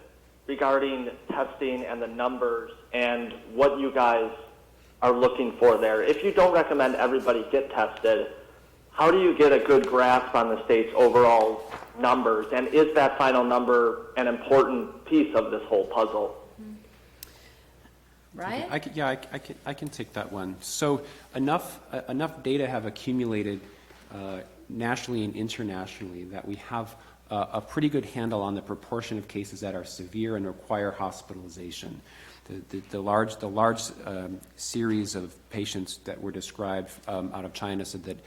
regarding testing and the numbers and what you guys are looking for there. If you don't recommend everybody get tested, how do you get a good grasp on the state's overall numbers? And is that final number an important piece of this whole puzzle? Ryan? I can take that one. So enough data have accumulated nationally and internationally that we have a pretty good handle on the proportion of cases that are severe and require hospitalization. The large series of patients that were described out of China said that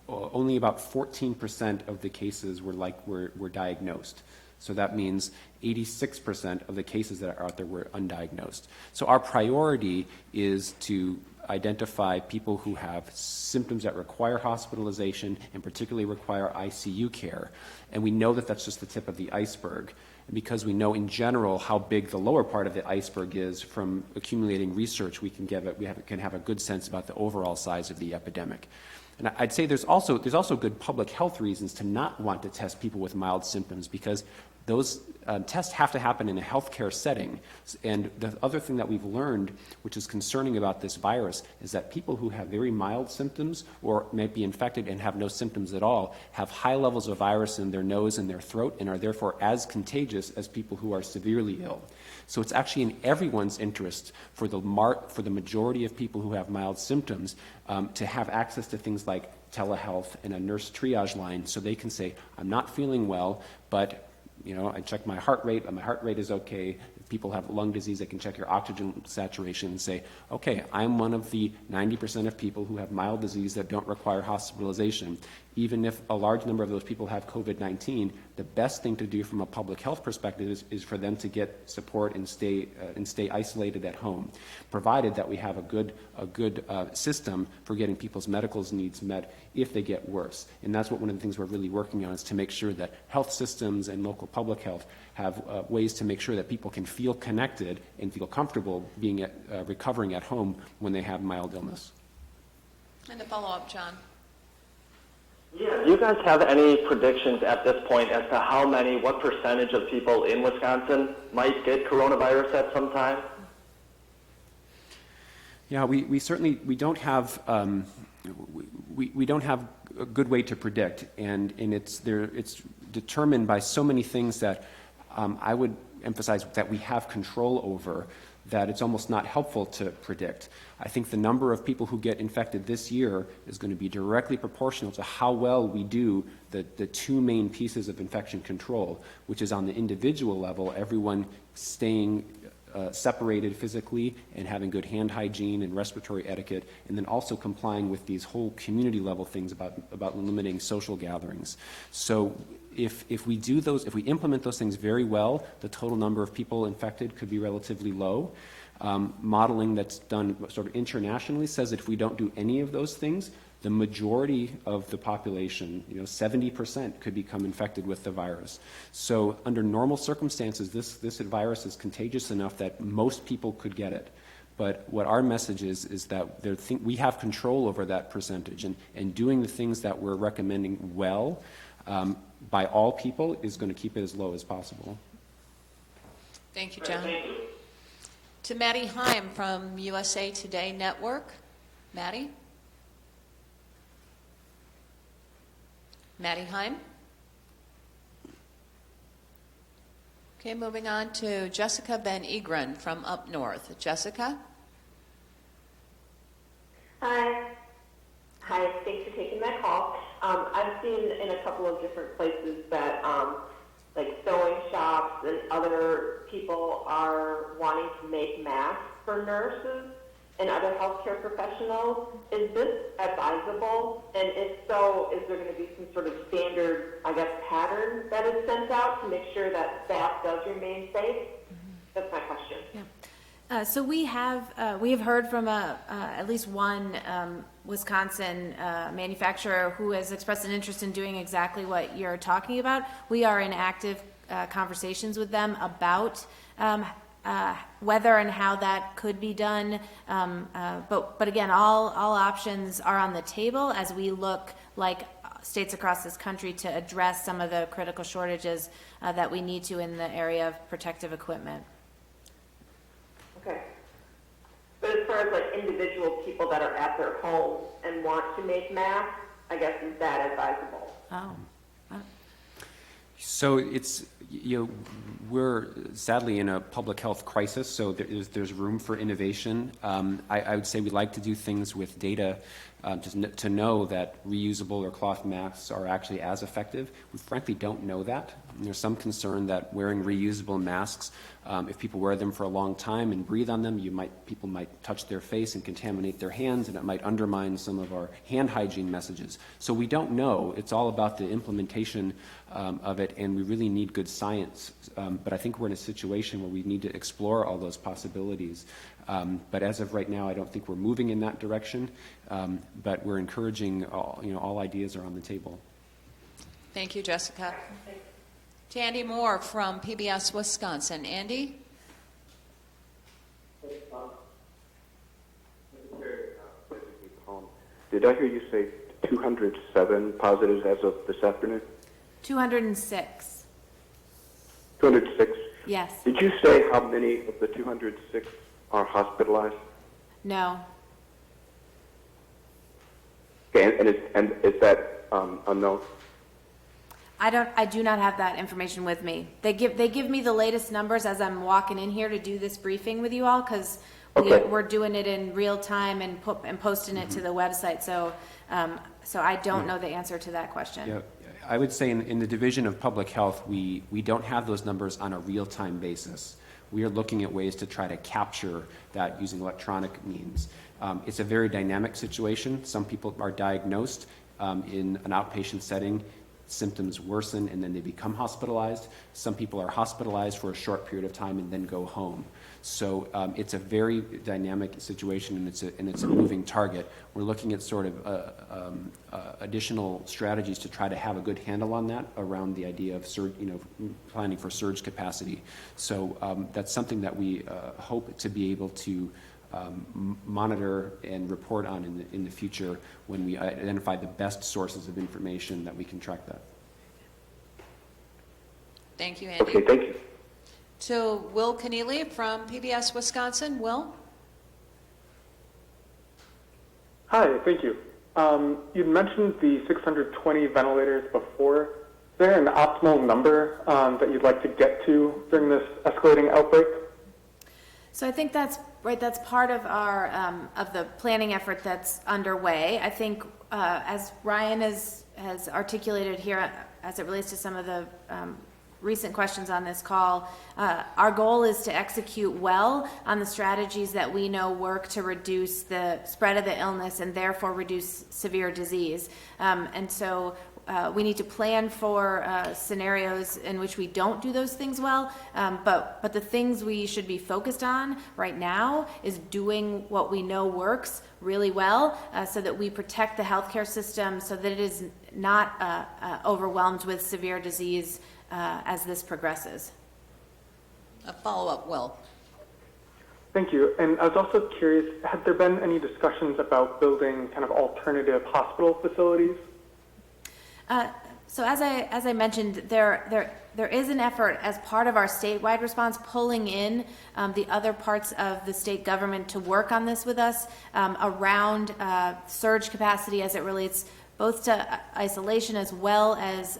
only about 14% of the cases were diagnosed. So that means 86% of the cases that are out there were undiagnosed. So our priority is to identify people who have symptoms that require hospitalization and particularly require ICU care. And we know that that's just the tip of the iceberg. And because we know in general how big the lower part of the iceberg is from accumulating research, we can have a good sense about the overall size of the epidemic. And I'd say there's also good public health reasons to not want to test people with mild symptoms, because those tests have to happen in a healthcare setting. And the other thing that we've learned, which is concerning about this virus, is that people who have very mild symptoms or may be infected and have no symptoms at all have high levels of virus in their nose and their throat and are therefore as contagious as people who are severely ill. So it's actually in everyone's interest for the majority of people who have mild symptoms to have access to things like telehealth and a nurse triage line, so they can say, I'm not feeling well, but I check my heart rate, and my heart rate is okay. If people have lung disease, they can check your oxygen saturation and say, okay, I'm one of the 90% of people who have mild disease that don't require hospitalization. Even if a large number of those people have COVID-19, the best thing to do from a public health perspective is for them to get support and stay isolated at home, provided that we have a good system for getting people's medical needs met if they get worse. And that's what one of the things we're really working on, is to make sure that health systems and local public health have ways to make sure that people can feel connected and feel comfortable being recovering at home when they have mild illness. And the follow-up, John. Yeah. Do you guys have any predictions at this point as to what percentage of people in Wisconsin might get coronavirus at some time? Yeah, we certainly don't have we don't have a good way to predict, and it's determined by so many things that I would emphasize that we have control over, that it's almost not helpful to predict. I think the number of people who get infected this year is going to be directly proportional to how well we do the two main pieces of infection control, which is on the individual level, everyone staying separated physically and having good hand hygiene and respiratory etiquette, and then also complying with these whole community level things about limiting social gatherings. So if we implement those things very well, the total number of people infected could be relatively low. Modeling that's done sort of internationally says that if we don't do any of those things, the majority of the population, 70%, could become infected with the virus. So under normal circumstances, this virus is contagious enough that most people could get it. But what our message is that we have control over that percentage, and doing the things that we're recommending well by all people is going to keep it as low as possible. Thank you, John. To Maddie Heim from USA Today Network. Maddie? Maddie Heim? Okay, moving on to Jessica Van Egren from up north. Jessica? Hi. Hi, thanks for taking my call. I've seen in a couple of different places that like sewing shops and other people are wanting to make masks for nurses and other healthcare professionals. Is this advisable? And if so, is there going to be some sort of standard, pattern that is sent out to make sure that staff does remain safe? That's my question. So we have heard from at least one Wisconsin manufacturer who has expressed an interest in doing exactly what you're talking about. We are in active conversations with them about whether and how that could be done. But again, all options are on the table as we look, like states across this country, to address some of the critical shortages that we need to in the area of protective equipment. Okay. But as far as like individual people that are at their homes and want to make masks, I guess, is that advisable? Oh. So it's, we're sadly in a public health crisis, so there's room for innovation. I would say we like to do things with data just to know that reusable or cloth masks are actually as effective. We frankly don't know that. And there's some concern that wearing reusable masks, if people wear them for a long time and breathe on them, people might touch their face and contaminate their hands, and it might undermine some of our hand hygiene messages. So we don't know. It's all about the implementation of it, and we really need good science. But I think we're in a situation where we need to explore all those possibilities. But as of right now, I don't think we're moving in that direction. But we're encouraging, all ideas are on the table. Thank you, Jessica. To Andy Moore from PBS Wisconsin. Andy? Did I hear you say 207 positives as of this afternoon? 206. 206? Yes. Did you say how many of the 206 are hospitalized? No. Okay, and is that unknown? I do not have that information with me. They give me the latest numbers as I'm walking in here to do this briefing with you all, because we're doing it in real time and posting it to the website. So I don't know the answer to that question. Yeah, I would say in the Division of Public Health, we don't have those numbers on a real-time basis. We are looking at ways to try to capture that using electronic means. It's a very dynamic situation. Some people are diagnosed in an outpatient setting, symptoms worsen, and then they become hospitalized. Some people are hospitalized for a short period of time and then go home. So it's a very dynamic situation, and it's a moving target. We're looking at sort of additional strategies to try to have a good handle on that around the idea of planning for surge capacity. So that's something that we hope to be able to monitor and report on in the future when we identify the best sources of information that we can track that. Thank you, Andy. Okay, thank you. To Will Keneally from PBS Wisconsin. Will? Hi, thank you. You'd mentioned the 620 ventilators before. Is there an optimal number that you'd like to get to during this escalating outbreak? So I think that's right. That's part of our of the planning effort that's underway. I think as Ryan has articulated here, as it relates to some of the recent questions on this call, our goal is to execute well on the strategies that we know work to reduce the spread of the illness and therefore reduce severe disease. And so we need to plan for scenarios in which we don't do those things well, but the things we should be focused on right now is doing what we know works really well, so that we protect the healthcare system so that it is not overwhelmed with severe disease as this progresses. A follow-up, Will. Thank you. And I was also curious, had there been any discussions about building kind of alternative hospital facilities? So as I mentioned, there is an effort as part of our statewide response, pulling in the other parts of the state government to work on this with us around surge capacity as it relates both to isolation as well as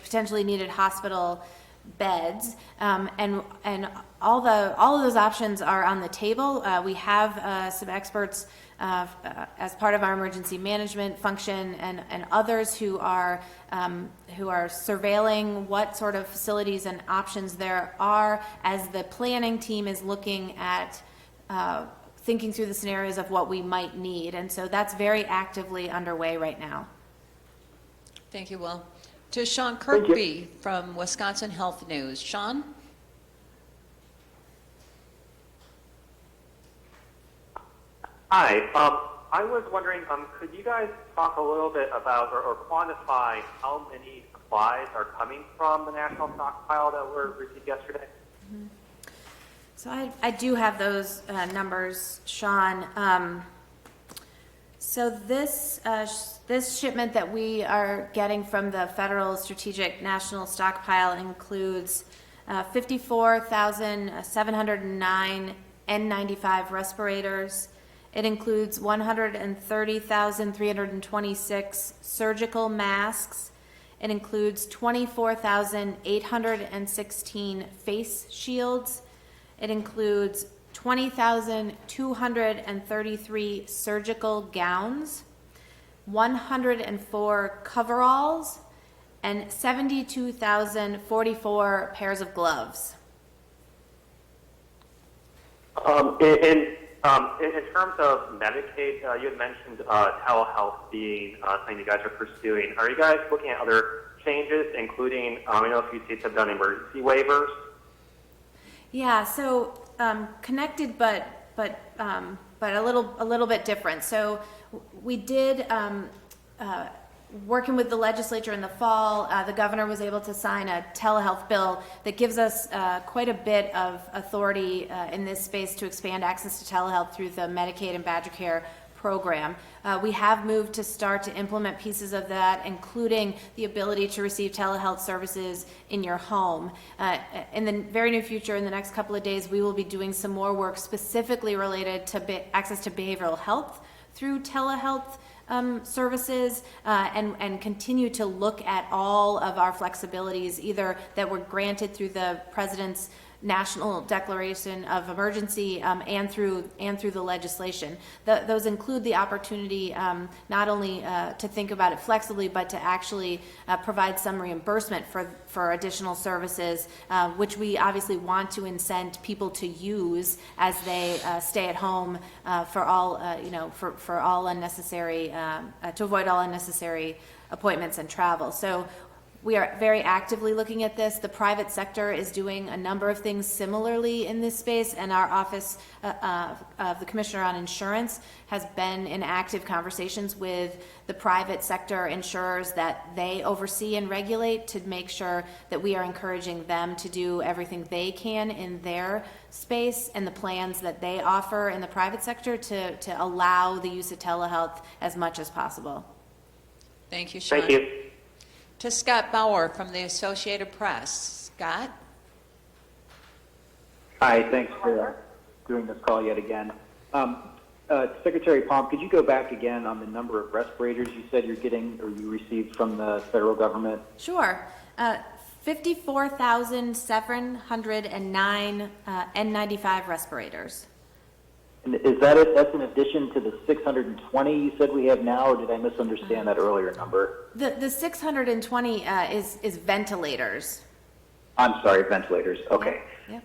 potentially needed hospital beds, and all of those options are on the table. We have some experts as part of our emergency management function and others who are surveilling what sort of facilities and options there are as the planning team is looking at thinking through the scenarios of what we might need. And so that's very actively underway right now. Thank you, Will. To Sean Kirkby from Wisconsin Health News. Sean? Hi. I was wondering, could you guys talk a little bit about or quantify how many supplies are coming from the national stockpile that were received yesterday? So I do have those numbers, Sean. So this shipment that we are getting from the Federal Strategic National Stockpile includes 54,709 N95 respirators. It includes 130,326 surgical masks. It includes 24,816 face shields. It includes 20,233 surgical gowns, 104 coveralls, and 72,044 pairs of gloves. In terms of Medicaid, you had mentioned telehealth being something you guys are pursuing. Are you guys looking at other changes, including, I know a few states have done emergency waivers? Yeah, so connected, but a little bit different. So we did working with the legislature in the fall. The governor was able to sign a telehealth bill that gives us quite a bit of authority in this space to expand access to telehealth through the Medicaid and Badger Care program. We have moved to start to implement pieces of that, including the ability to receive telehealth services in your home. In the very near future, in the next couple of days, we will be doing some more work specifically related to access to behavioral health through telehealth services, and continue to look at all of our flexibilities, either that were granted through the President's National Declaration of Emergency and through the legislation. Those include the opportunity not only to think about it flexibly, but to actually provide some reimbursement for additional services, which we obviously want to incent people to use as they stay at home for all for all unnecessary to avoid all unnecessary appointments and travel. So we are very actively looking at this. The private sector is doing a number of things similarly in this space, and our office of the Commissioner on Insurance has been in active conversations with the private sector insurers that they oversee and regulate to make sure that we are encouraging them to do everything they can in their space and the plans that they offer in the private sector to allow the use of telehealth as much as possible. Thank you, Sean. Thank you. To Scott Bauer from the Associated Press. Scott? Hi, thanks for doing this call yet again. Secretary Palm, could you go back again on the number of respirators you said you're getting or you received from the federal government? Sure. 54,709 N95 respirators. And is that it? That's in addition to the 620 you said we have now, or did I misunderstand that earlier number? The 620 is ventilators. I'm sorry, ventilators. Okay. Yeah.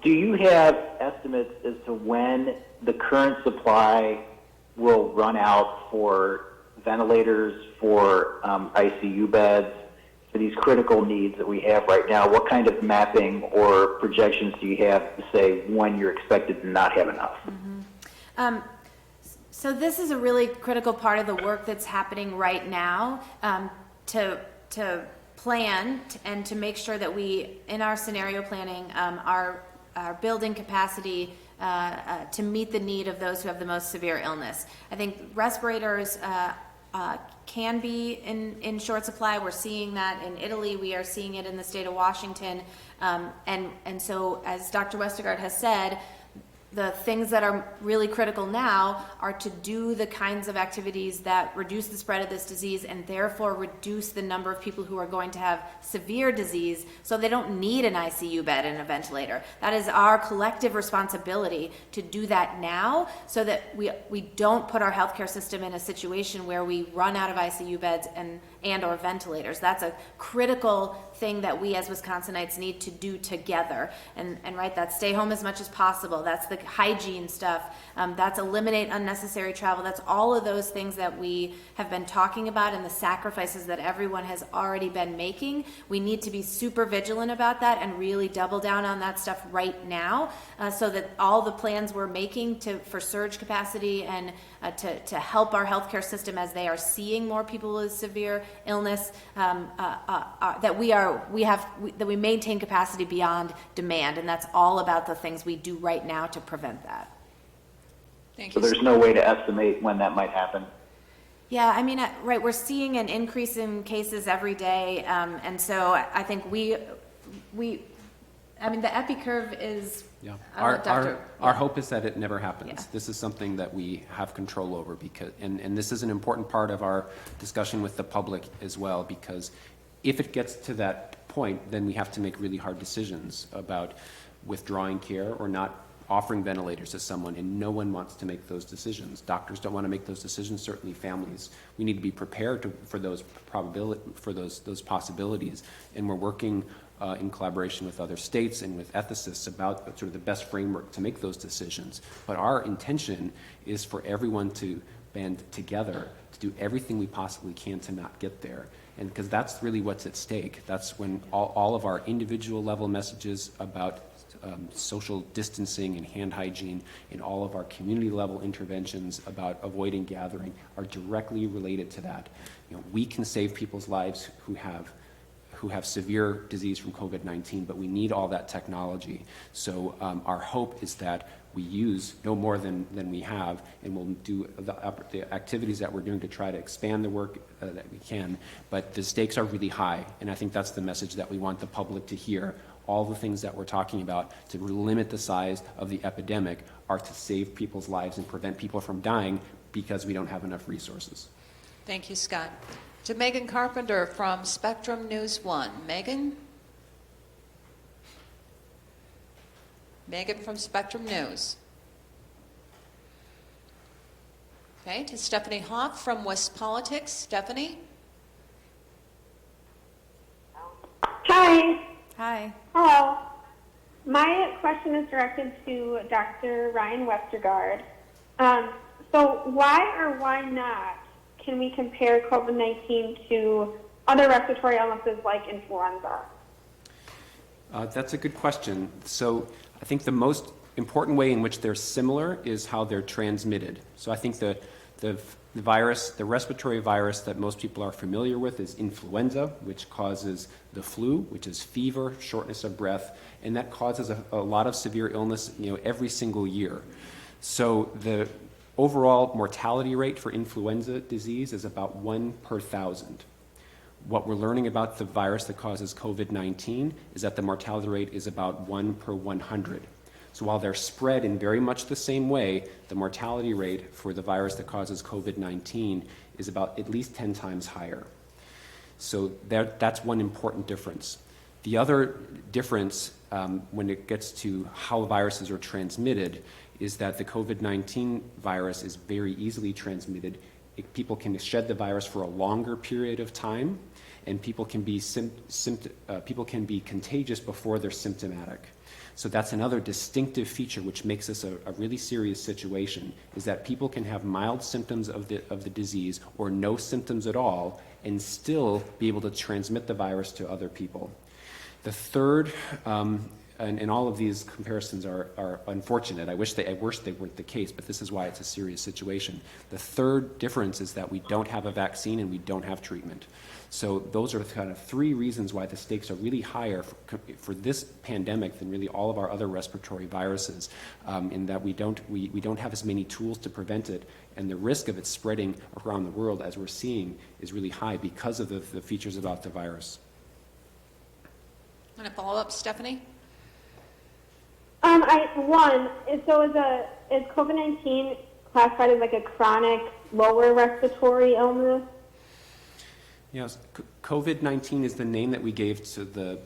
Do you have estimates as to when the current supply will run out for ventilators, for ICU beds, for these critical needs that we have right now? What kind of mapping or projections do you have to say when you're expected to not have enough? So this is a really critical part of the work that's happening right now to plan and to make sure that we, in our scenario planning, are building capacity to meet the need of those who have the most severe illness. I think respirators can be in short supply. We're seeing that in Italy. We are seeing it in the state of Washington. And so, as Dr. Westergaard has said, the things that are really critical now are to do the kinds of activities that reduce the spread of this disease and therefore reduce the number of people who are going to have severe disease so they don't need an ICU bed and a ventilator. That is our collective responsibility to do that now so that we don't put our healthcare system in a situation where we run out of ICU beds and or ventilators. That's a critical thing that we as Wisconsinites need to do together. And right, that's stay home as much as possible. That's the hygiene stuff. That's eliminate unnecessary travel. That's all of those things that we have been talking about and the sacrifices that everyone has already been making. We need to be super vigilant about that and really double down on that stuff right now, so that all the plans we're making for surge capacity and to help our healthcare system as they are seeing more people with severe illness, that we maintain capacity beyond demand, and that's all about the things we do right now to prevent that. Thank So you. there's no way to estimate when that might happen. Yeah, I mean, right, we're seeing an increase in cases every day, and so I think I mean, the epi curve is. Yeah, I'll let Dr. our hope is that it never happens. Yeah. This is something that we have control over, because, and this is an important part of our discussion with the public as well, because if it gets to that point, then we have to make really hard decisions about withdrawing care or not offering ventilators to someone, and no one wants to make those decisions. Doctors don't want to make those decisions, certainly families. We need to be prepared for those those possibilities, and we're working in collaboration with other states and with ethicists about sort of the best framework to make those decisions. But our intention is for everyone to band together to do everything we possibly can to not get there. And because that's really what's at stake. That's when all of our individual level messages about social distancing and hand hygiene and all of our community level interventions about avoiding gathering are directly related to that. You know, we can save people's lives who have severe disease from COVID-19, but we need all that technology. So our hope is that we use no more than we have, and we'll do the activities that we're doing to try to expand the work that we can. But the stakes are really high, and I think that's the message that we want the public to hear. All the things that we're talking about to limit the size of the epidemic are to save people's lives and prevent people from dying because we don't have enough resources. Thank you, Scott. To Megan Carpenter from Spectrum News 1. Megan? Megan from Spectrum News. Okay, to Stephanie Hoff from West Politics. Stephanie? Hi. Hi. Hello. My question is directed to Dr. Ryan Westergaard. So why or why not can we compare COVID-19 to other respiratory illnesses like influenza? That's a good question. So I think the most important way in which they're similar is how they're transmitted. So I think the virus, the respiratory virus that most people are familiar with is influenza, which causes the flu, which is fever, shortness of breath, and that causes a lot of severe illness, every single year. So the overall mortality rate for influenza disease is about 1 per 1,000. What we're learning about the virus that causes COVID-19 is that the mortality rate is about 1 per 100. So while they're spread in very much the same way, the mortality rate for the virus that causes COVID-19 is about at least 10 times higher. So that's one important difference. The other difference when it gets to how viruses are transmitted is that the COVID-19 virus is very easily transmitted. People can shed the virus for a longer period of time, and people can be contagious before they're symptomatic. So that's another distinctive feature which makes this a really serious situation, is that people can have mild symptoms of the disease or no symptoms at all and still be able to transmit the virus to other people. The third, and all of these comparisons are unfortunate. I wish they weren't the case, but this is why it's a serious situation. The third difference is that we don't have a vaccine and we don't have treatment. So those are kind of three reasons why the stakes are really higher for this pandemic than really all of our other respiratory viruses, in that we don't have as many tools to prevent it, and the risk of it spreading around the world, as we're seeing, is really high because of the features about the virus. Want to follow up, Stephanie? Is COVID-19 classified as like a chronic lower respiratory illness? Yes, COVID-19 is the name that we gave to the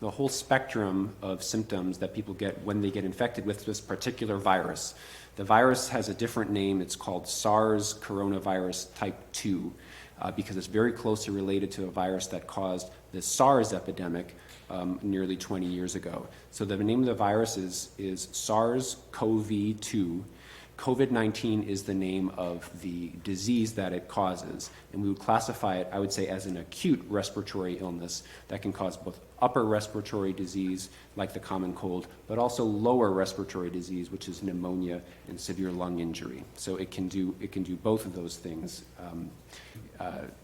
the whole spectrum of symptoms that people get when they get infected with this particular virus. The virus has a different name. It's called SARS coronavirus type 2 because it's very closely related to a virus that caused the SARS epidemic nearly 20 years ago. So the name of the virus is SARS-CoV-2. COVID-19 is the name of the disease that it causes, and we would classify it, I would say, as an acute respiratory illness that can cause both upper respiratory disease, like the common cold, but also lower respiratory disease, which is pneumonia and severe lung injury. So it can do both of those things,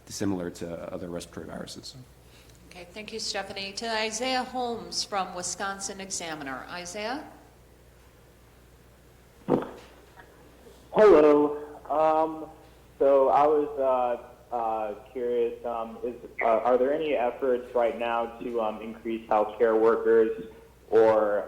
similar to other respiratory viruses. Okay, thank you, Stephanie. To Isaiah Holmes from Wisconsin Examiner. Isaiah? Hello. So I was curious, are there any efforts right now to increase healthcare workers or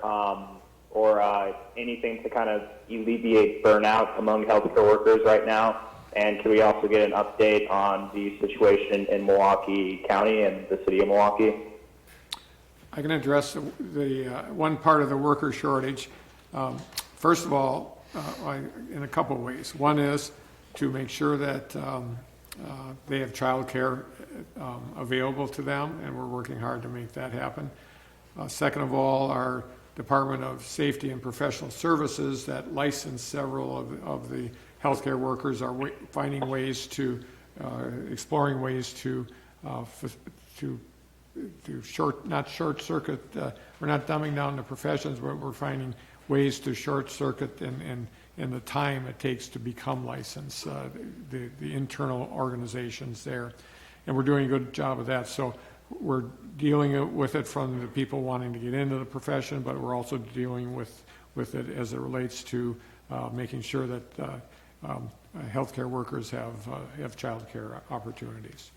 anything to kind of alleviate burnout among healthcare workers right now? And can we also get an update on the situation in Milwaukee County and the city of Milwaukee? I can address the one part of the worker shortage. First of all, in a couple of ways. One is to make sure that they have child care available to them, and we're working hard to make that happen. Second of all, our Department of Safety and Professional Services that license several of the healthcare workers are finding ways to, exploring ways to not short circuit, we're not dumbing down the professions, but we're finding ways to short circuit and the time it takes to become licensed, the internal organizations there. And we're doing a good job of that. So we're dealing with it from the people wanting to get into the profession, but we're also dealing with it as it relates to making sure that healthcare workers have child care opportunities.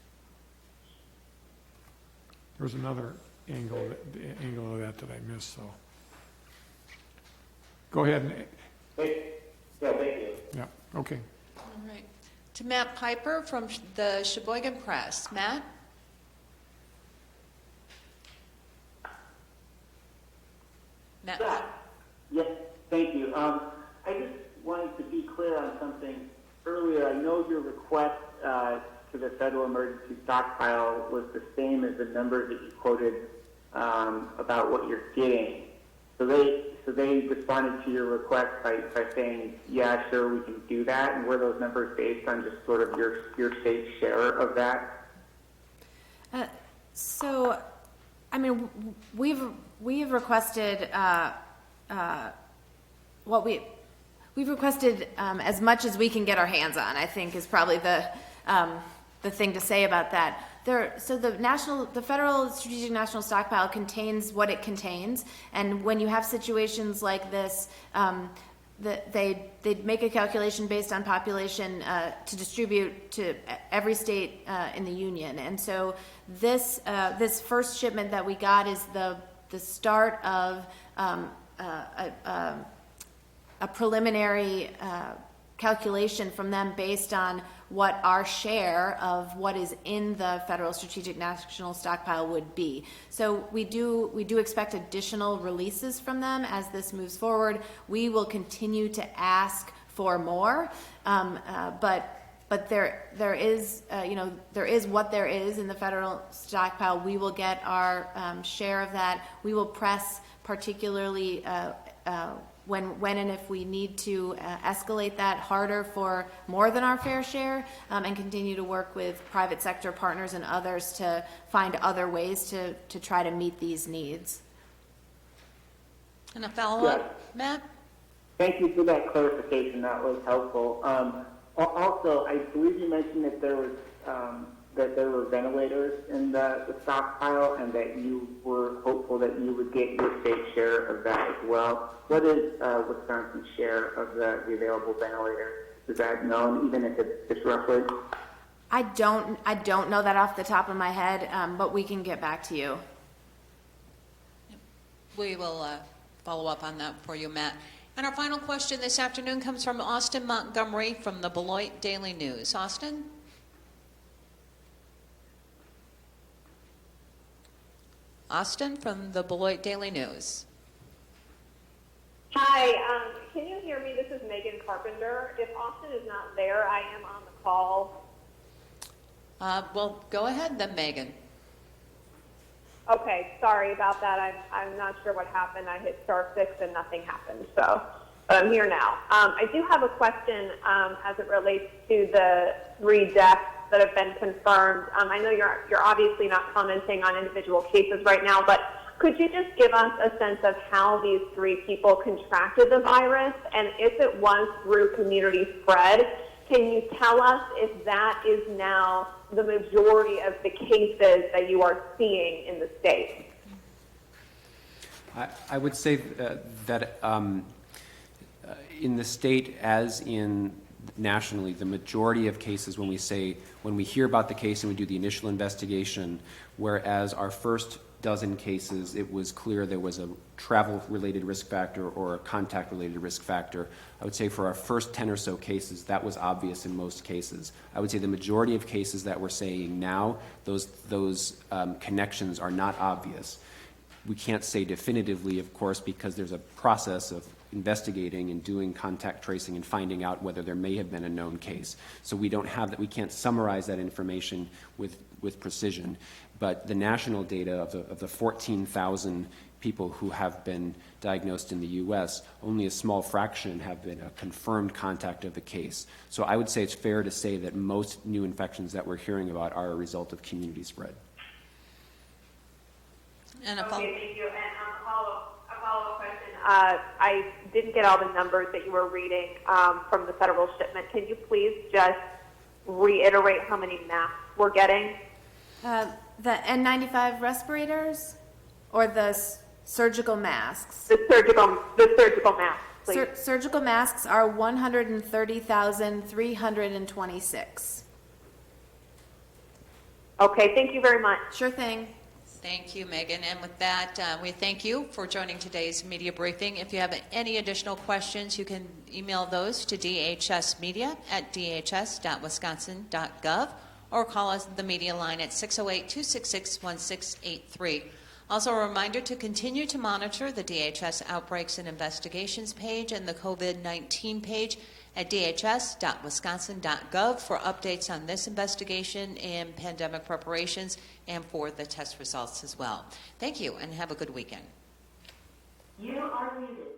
There was another angle of that I missed, so. Go ahead. Yeah, thank you. Yeah, okay. All right. To Matt Piper from the Sheboygan Press. Matt? Matt? Yes, thank you. I just wanted to be clear on something earlier. I know your request to the federal emergency stockpile was the same as the numbers that you quoted about what you're getting. So they responded to your request by saying, yeah, sure, we can do that. And were those numbers based on just sort of your state's share of that? So, I mean, we've requested we've requested as much as we can get our hands on, I think, is probably the thing to say about that. So the federal strategic national stockpile contains what it contains, and when you have situations like this, they make a calculation based on population to distribute to every state in the union. And so this first shipment that we got is the start of a preliminary calculation from them based on what our share of what is in the federal strategic national stockpile would be. So we do expect additional releases from them as this moves forward. We will continue to ask for more, but there is what there is in the federal stockpile. We will get our share of that. We will press particularly when and if we need to escalate that harder for more than our fair share, and continue to work with private sector partners and others to find other ways to try to meet these needs. And a follow-up, Matt? Thank you for that clarification. That was helpful. Also, I believe you mentioned that there were ventilators in the stockpile, and that you were hopeful that you would get your state share of that as well. What is Wisconsin's share of the available ventilators? Is that known, even if it's roughly? I don't know that off the top of my head, but we can get back to you. We will follow up on that for you, Matt. And our final question this afternoon comes from Austin Montgomery from the Beloit Daily News. Austin? Austin from the Beloit Daily News. Hi, can you hear me? This is Megan Carpenter. If Austin is not there, I am on the call. Well, go ahead then, Megan. Okay, sorry about that. I'm not sure what happened. I hit *6 and nothing happened. So, but I'm here now. I do have a question as it relates to the 3 deaths that have been confirmed. I know you're obviously not commenting on individual cases right now, but could you just give us a sense of how these 3 people contracted the virus, and if it was through community spread, can you tell us if that is now the majority of the cases that you are seeing in the state? I would say that in the state, as in nationally, the majority of cases, when we hear about the case and we do the initial investigation, whereas our first dozen cases, it was clear there was a travel-related risk factor or a contact-related risk factor. I would say for our first 10 or so cases, that was obvious in most cases. I would say the majority of cases that we're saying now, those connections are not obvious. We can't say definitively, of course, because there's a process of investigating and doing contact tracing and finding out whether there may have been a known case. So we don't have that. We can't summarize that information with precision. But the national data of the 14,000 people who have been diagnosed in the U.S., only a small fraction have been a confirmed contact of the case. So I would say it's fair to say that most new infections that we're hearing about are a result of community spread. And a Okay, thank you. And a follow-up question. I didn't get all the numbers that you were reading from the federal shipment. Can you please just reiterate how many masks we're getting? The N95 respirators or the surgical masks? The surgical masks, please. Surgical masks are 130,326. Okay, thank you very much. Sure thing. Thank you, Megan. And with that, we thank you for joining today's media briefing. If you have any additional questions, you can email those to dhsmedia@dhs.wisconsin.gov or call us the media line at 608-266-1683. Also, a reminder to continue to monitor the DHS Outbreaks and Investigations page and the COVID-19 page at dhs.wisconsin.gov for updates on this investigation and pandemic preparations and for the test results as well. Thank you and have a good weekend. You are muted.